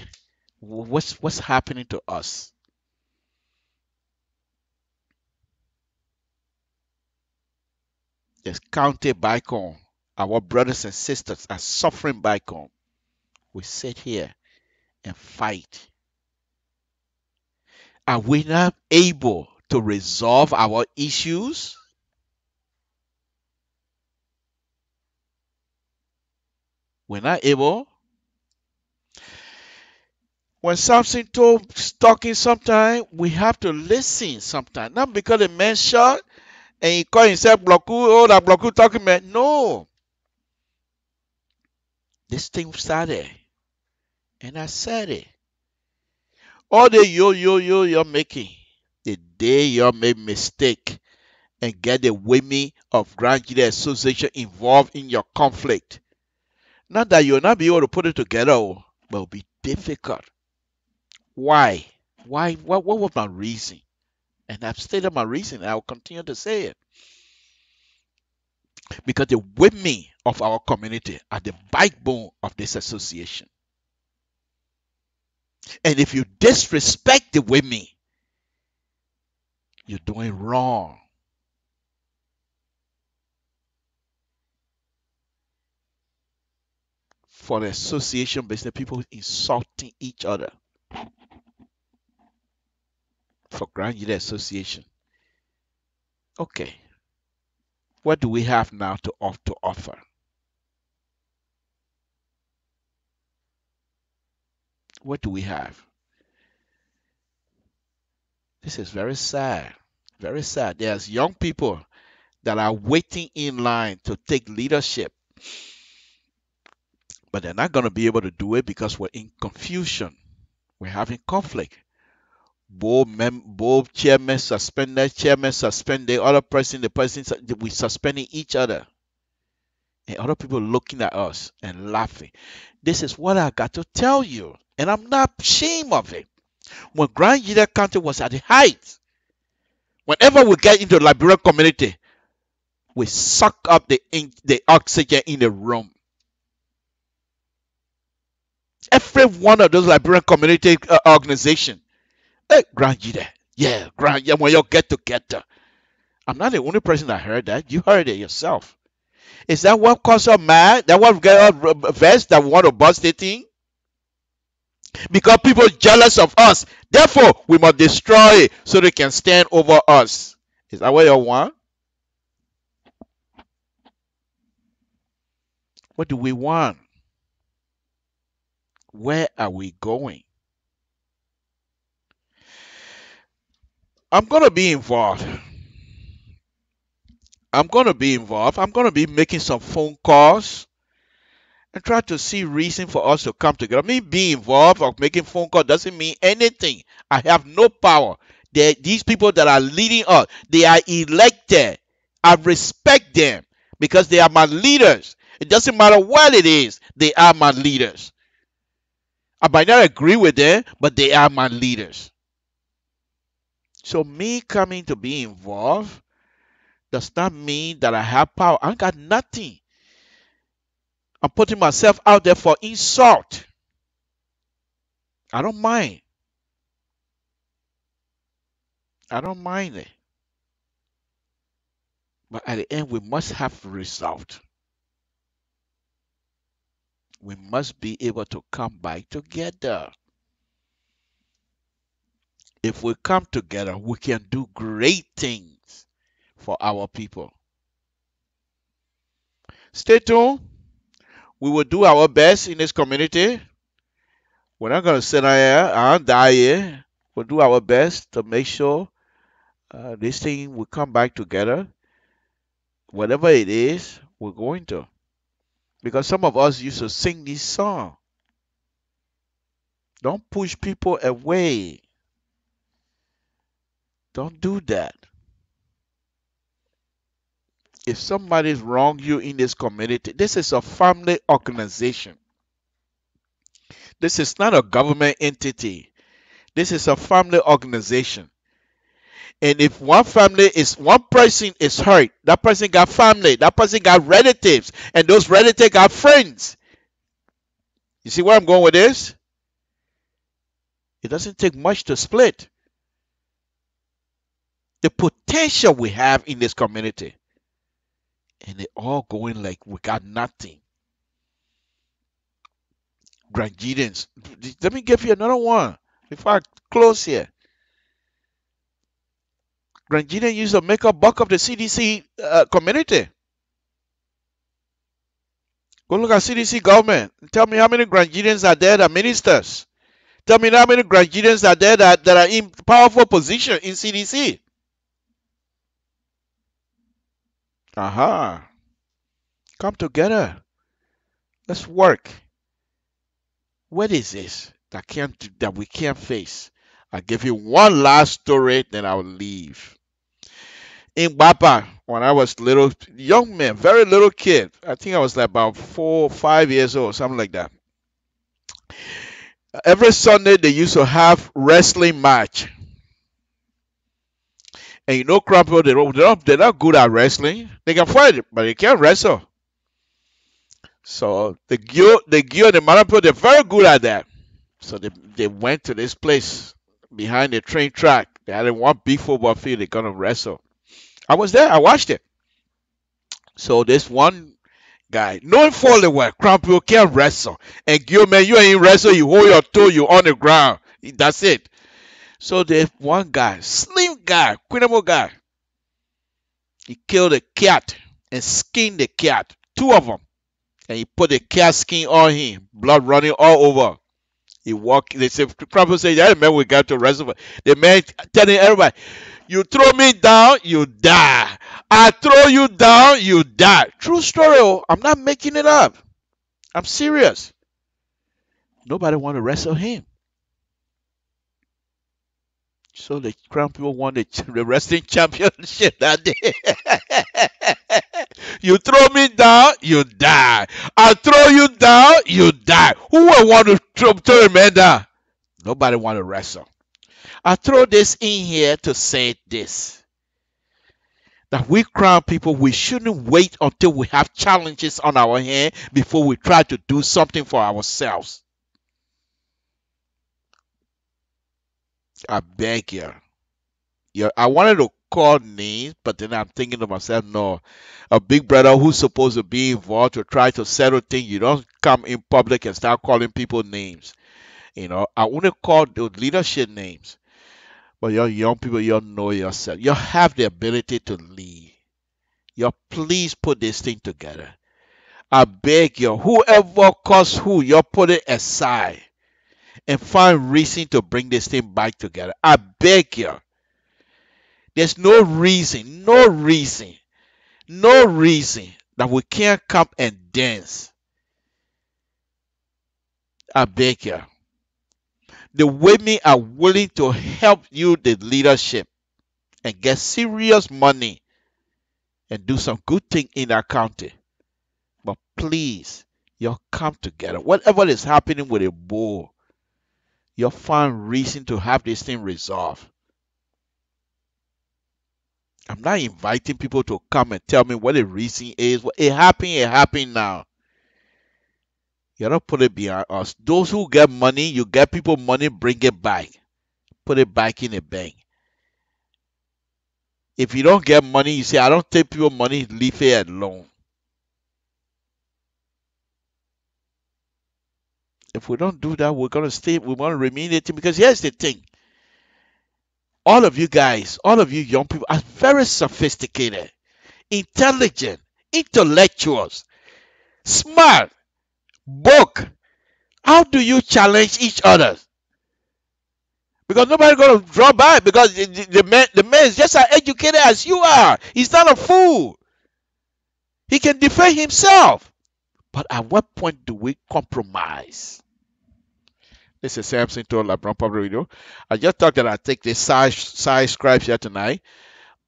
What's happening to us? There's County Bicon. our brothers and sisters are suffering back home, we sit here and fight. Are we not able to resolve our issues? We're not able. When Samson talking sometimes, we have to listen sometimes. Not because the man shot and he call himself Bloku, oh, that Bloku talking man. No. This thing started. And I said it. All the you're making, the day you make mistake and get the women of Grand Jury Association involved in your conflict. Not that you'll not be able to put it together, but it'll be difficult. Why? Why? What was my reason? And I've stated my reason, and I'll continue to say it. Because the women of our community are the backbone of this association. And if you disrespect the women, you're doing wrong. For the association business, people insulting each other. For Grand Jury Association. Okay. What do we have now to offer? What do we have? This is very sad. Very sad. There's young people that are waiting in line to take leadership. But they're not going to be able to do it because we're in confusion. We're having conflict. Both chairmen suspended, the other person, we suspending each other. And other people looking at us and laughing. This is what I got to tell you. And I'm not ashamed of it. When Grand Jury County was at the height, whenever we get into the Liberian community, we suck up the oxygen in the room. Every one of those Liberian community organizations, hey, Grand Jury, yeah, Grand Jury, when you get together. I'm not the only person that heard that. You heard it yourself. Is that what caused us mad? That what get us vexed that we want to bust the thing? Because people jealous of us. Therefore, we must destroy it so they can stand over us. Is that what you want? What do we want? Where are we going? I'm going to be involved. I'm going to be making some phone calls and try to see reason for us to come together. Me being involved or making phone calls doesn't mean anything. I have no power. These people that are leading us, they are elected. I respect them because they are my leaders. It doesn't matter what it is. They are my leaders. I might not agree with them, but they are my leaders. So me coming to be involved does not mean that I have power. I got nothing. I'm putting myself out there for insult. I don't mind. I don't mind it. But at the end, we must have result. We must be able to come back together. If we come together, we can do great things for our people. Stay tuned. We will do our best in this community. We're not going to sit here and die here. We'll do our best to make sure this thing will come back together. Whatever it is, we're going to. Because some of us used to sing this song. Don't push people away. Don't do that. If somebody's wronged you in this community, this is a family organization. This is not a government entity. This is a family organization. And if one person is hurt, that person got family, that person got relatives, and those relatives got friends. You see where I'm going with this? It doesn't take much to split. The potential we have in this community And they all going like we got nothing. Grandians. Let me give you another one before I close here. Grandian used to make a buck of the CDC community. Go look at CDC government. Tell me how many Grandians are there that are ministers. Tell me how many Grandians are there that are in powerful position in CDC. Aha. Come together. Let's work. What is this that we can't face? I'll give you one last story, then I'll leave. In Bapa, when I was little, young man, very little kid, I think I was like about 4 or 5 years old, something like that. Every Sunday they used to have wrestling match. And you know, crap people, they're not good at wrestling. They can fight, but they can't wrestle. So the Gyo and the Marapo, they're very good at that. So they went to this place behind the train track. They had one big football field. They're gonna wrestle. I was there. I watched it. So this one guy, knowing fully well, Crown people can't wrestle. And Gyo, man, you ain't wrestle. You hold your toe. You on the ground. That's it. So there's one guy, slim guy, quinnable guy. He killed a cat and skinned the cat. 2 of them. And he put the cat skin on him. Blood running all over. He walked. They said, probably say, yeah, man, we got to wrestle. The man telling everybody, you throw me down, you die. I throw you down, you die. True story. I'm not making it up. I'm serious. Nobody want to wrestle him. So the Crown people won the wrestling championship that day. You throw me down, you die. I throw you down, you die. Who will want to throw a man down? Nobody want to wrestle. I throw this in here to say this. That we Crown people, we shouldn't wait until we have challenges on our hand before we try to do something for ourselves. I beg you. I wanted to call names, but then I'm thinking to myself, no. A big brother who's supposed to be involved to try to settle things, you don't come in public and start calling people names. You know, I want to call the leadership names. But you young people, you know yourself. You have the ability to lead. You please put this thing together. I beg you, whoever caused who, you put it aside and find reason to bring this thing back together. I beg you. There's no reason that we can't come and dance. I beg you. The women are willing to help you, the leadership, and get serious money and do some good thing in our county. But please, you come together. Whatever is happening with a bull, you'll find reason to have this thing resolved. I'm not inviting people to come and tell me what the reason is. It happened now. You don't put it behind us. Those who get money, you get people money, bring it back. Put it back in the bank. If you don't get money, you say, I don't take people money, leave it alone. If we don't do that, we're going to stay, we want to remain it. Because here's the thing. All of you guys, all of you young people are very sophisticated, intelligent, intellectuals, smart, book. How do you challenge each other? Because nobody's going to draw back because the man is just as educated as you are. He's not a fool. He can defend himself. But at what point do we compromise? This is Samson to LeBron Public Radio. I just thought that I'd take this side scribes here tonight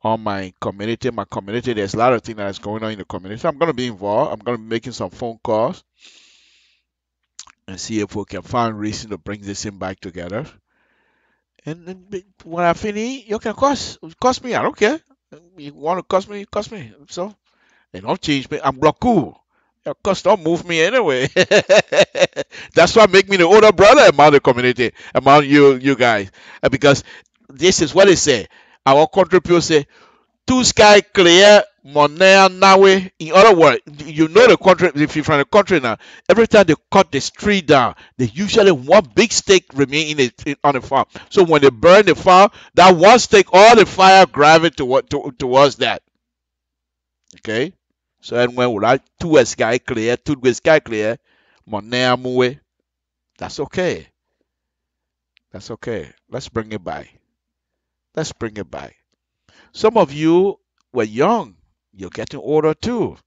on my community. My community, there's a lot of things that is going on in the community. So I'm going to be involved. I'm going to be making some phone calls and see if we can find reason to bring this thing back together. And when I finish, you can cost me. I don't care. You want to cost me, cost me. So they don't change me. I'm cool. Of course, don't move me anyway. That's what make me the older brother among the community, among you guys. Because this is what they say. Our country people say, two sky clear, Monea Nawe. In other words, you know the country, if you're from the country now, every time they cut this tree down, they usually one big stake remain on the farm. So when they burn the farm, that one stake, all the fire gravitate towards that. Okay? So and when we like two sky clear, Monea Mue, that's okay. That's okay. Let's bring it by. Let's bring it by. Some of you were young. You're getting older too.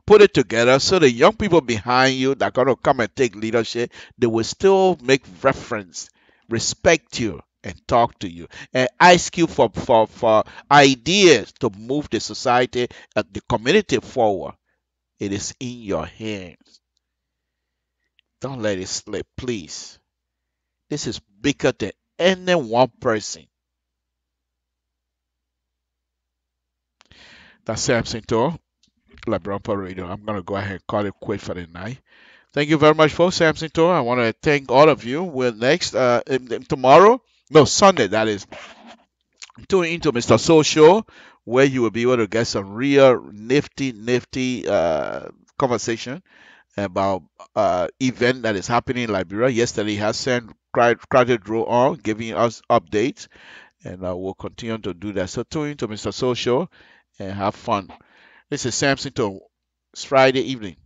Put it together so the young people behind you that are going to come and take leadership, they will still make reference, respect you, and talk to you, and ask you for ideas to move the society and the community forward. It is in your hands. Don't let it slip, please. This is bigger than any one person. That's Samson Tour, LIBERIA Radio. I'm going to go ahead and call it quit for the night. Thank you very much, folks. Samson Tour. I want to thank all of you. We're next Sunday, that is. Tune into Mr. Soul Show, where you will be able to get some real nifty conversation about event that is happening in Liberia. Yesterday, he has sent Crowded Draw on, giving us updates, and we'll continue to do that. So tune into Mr. Soul Show and have fun. This is Samson to Friday evening.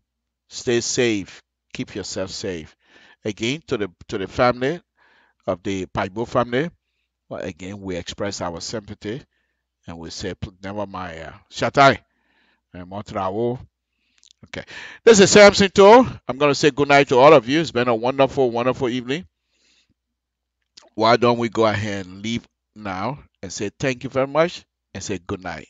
Stay safe. Keep yourself safe. Again, to the family of the Paibo family, well, again, we express our sympathy and we say, never mind. Shatai and Montravo. Okay. This is Samson Tour. I'm going to say good night to all of you. It's been a wonderful, wonderful evening. Why don't we go ahead and leave now and say thank you very much and say good night.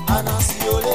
Anasiole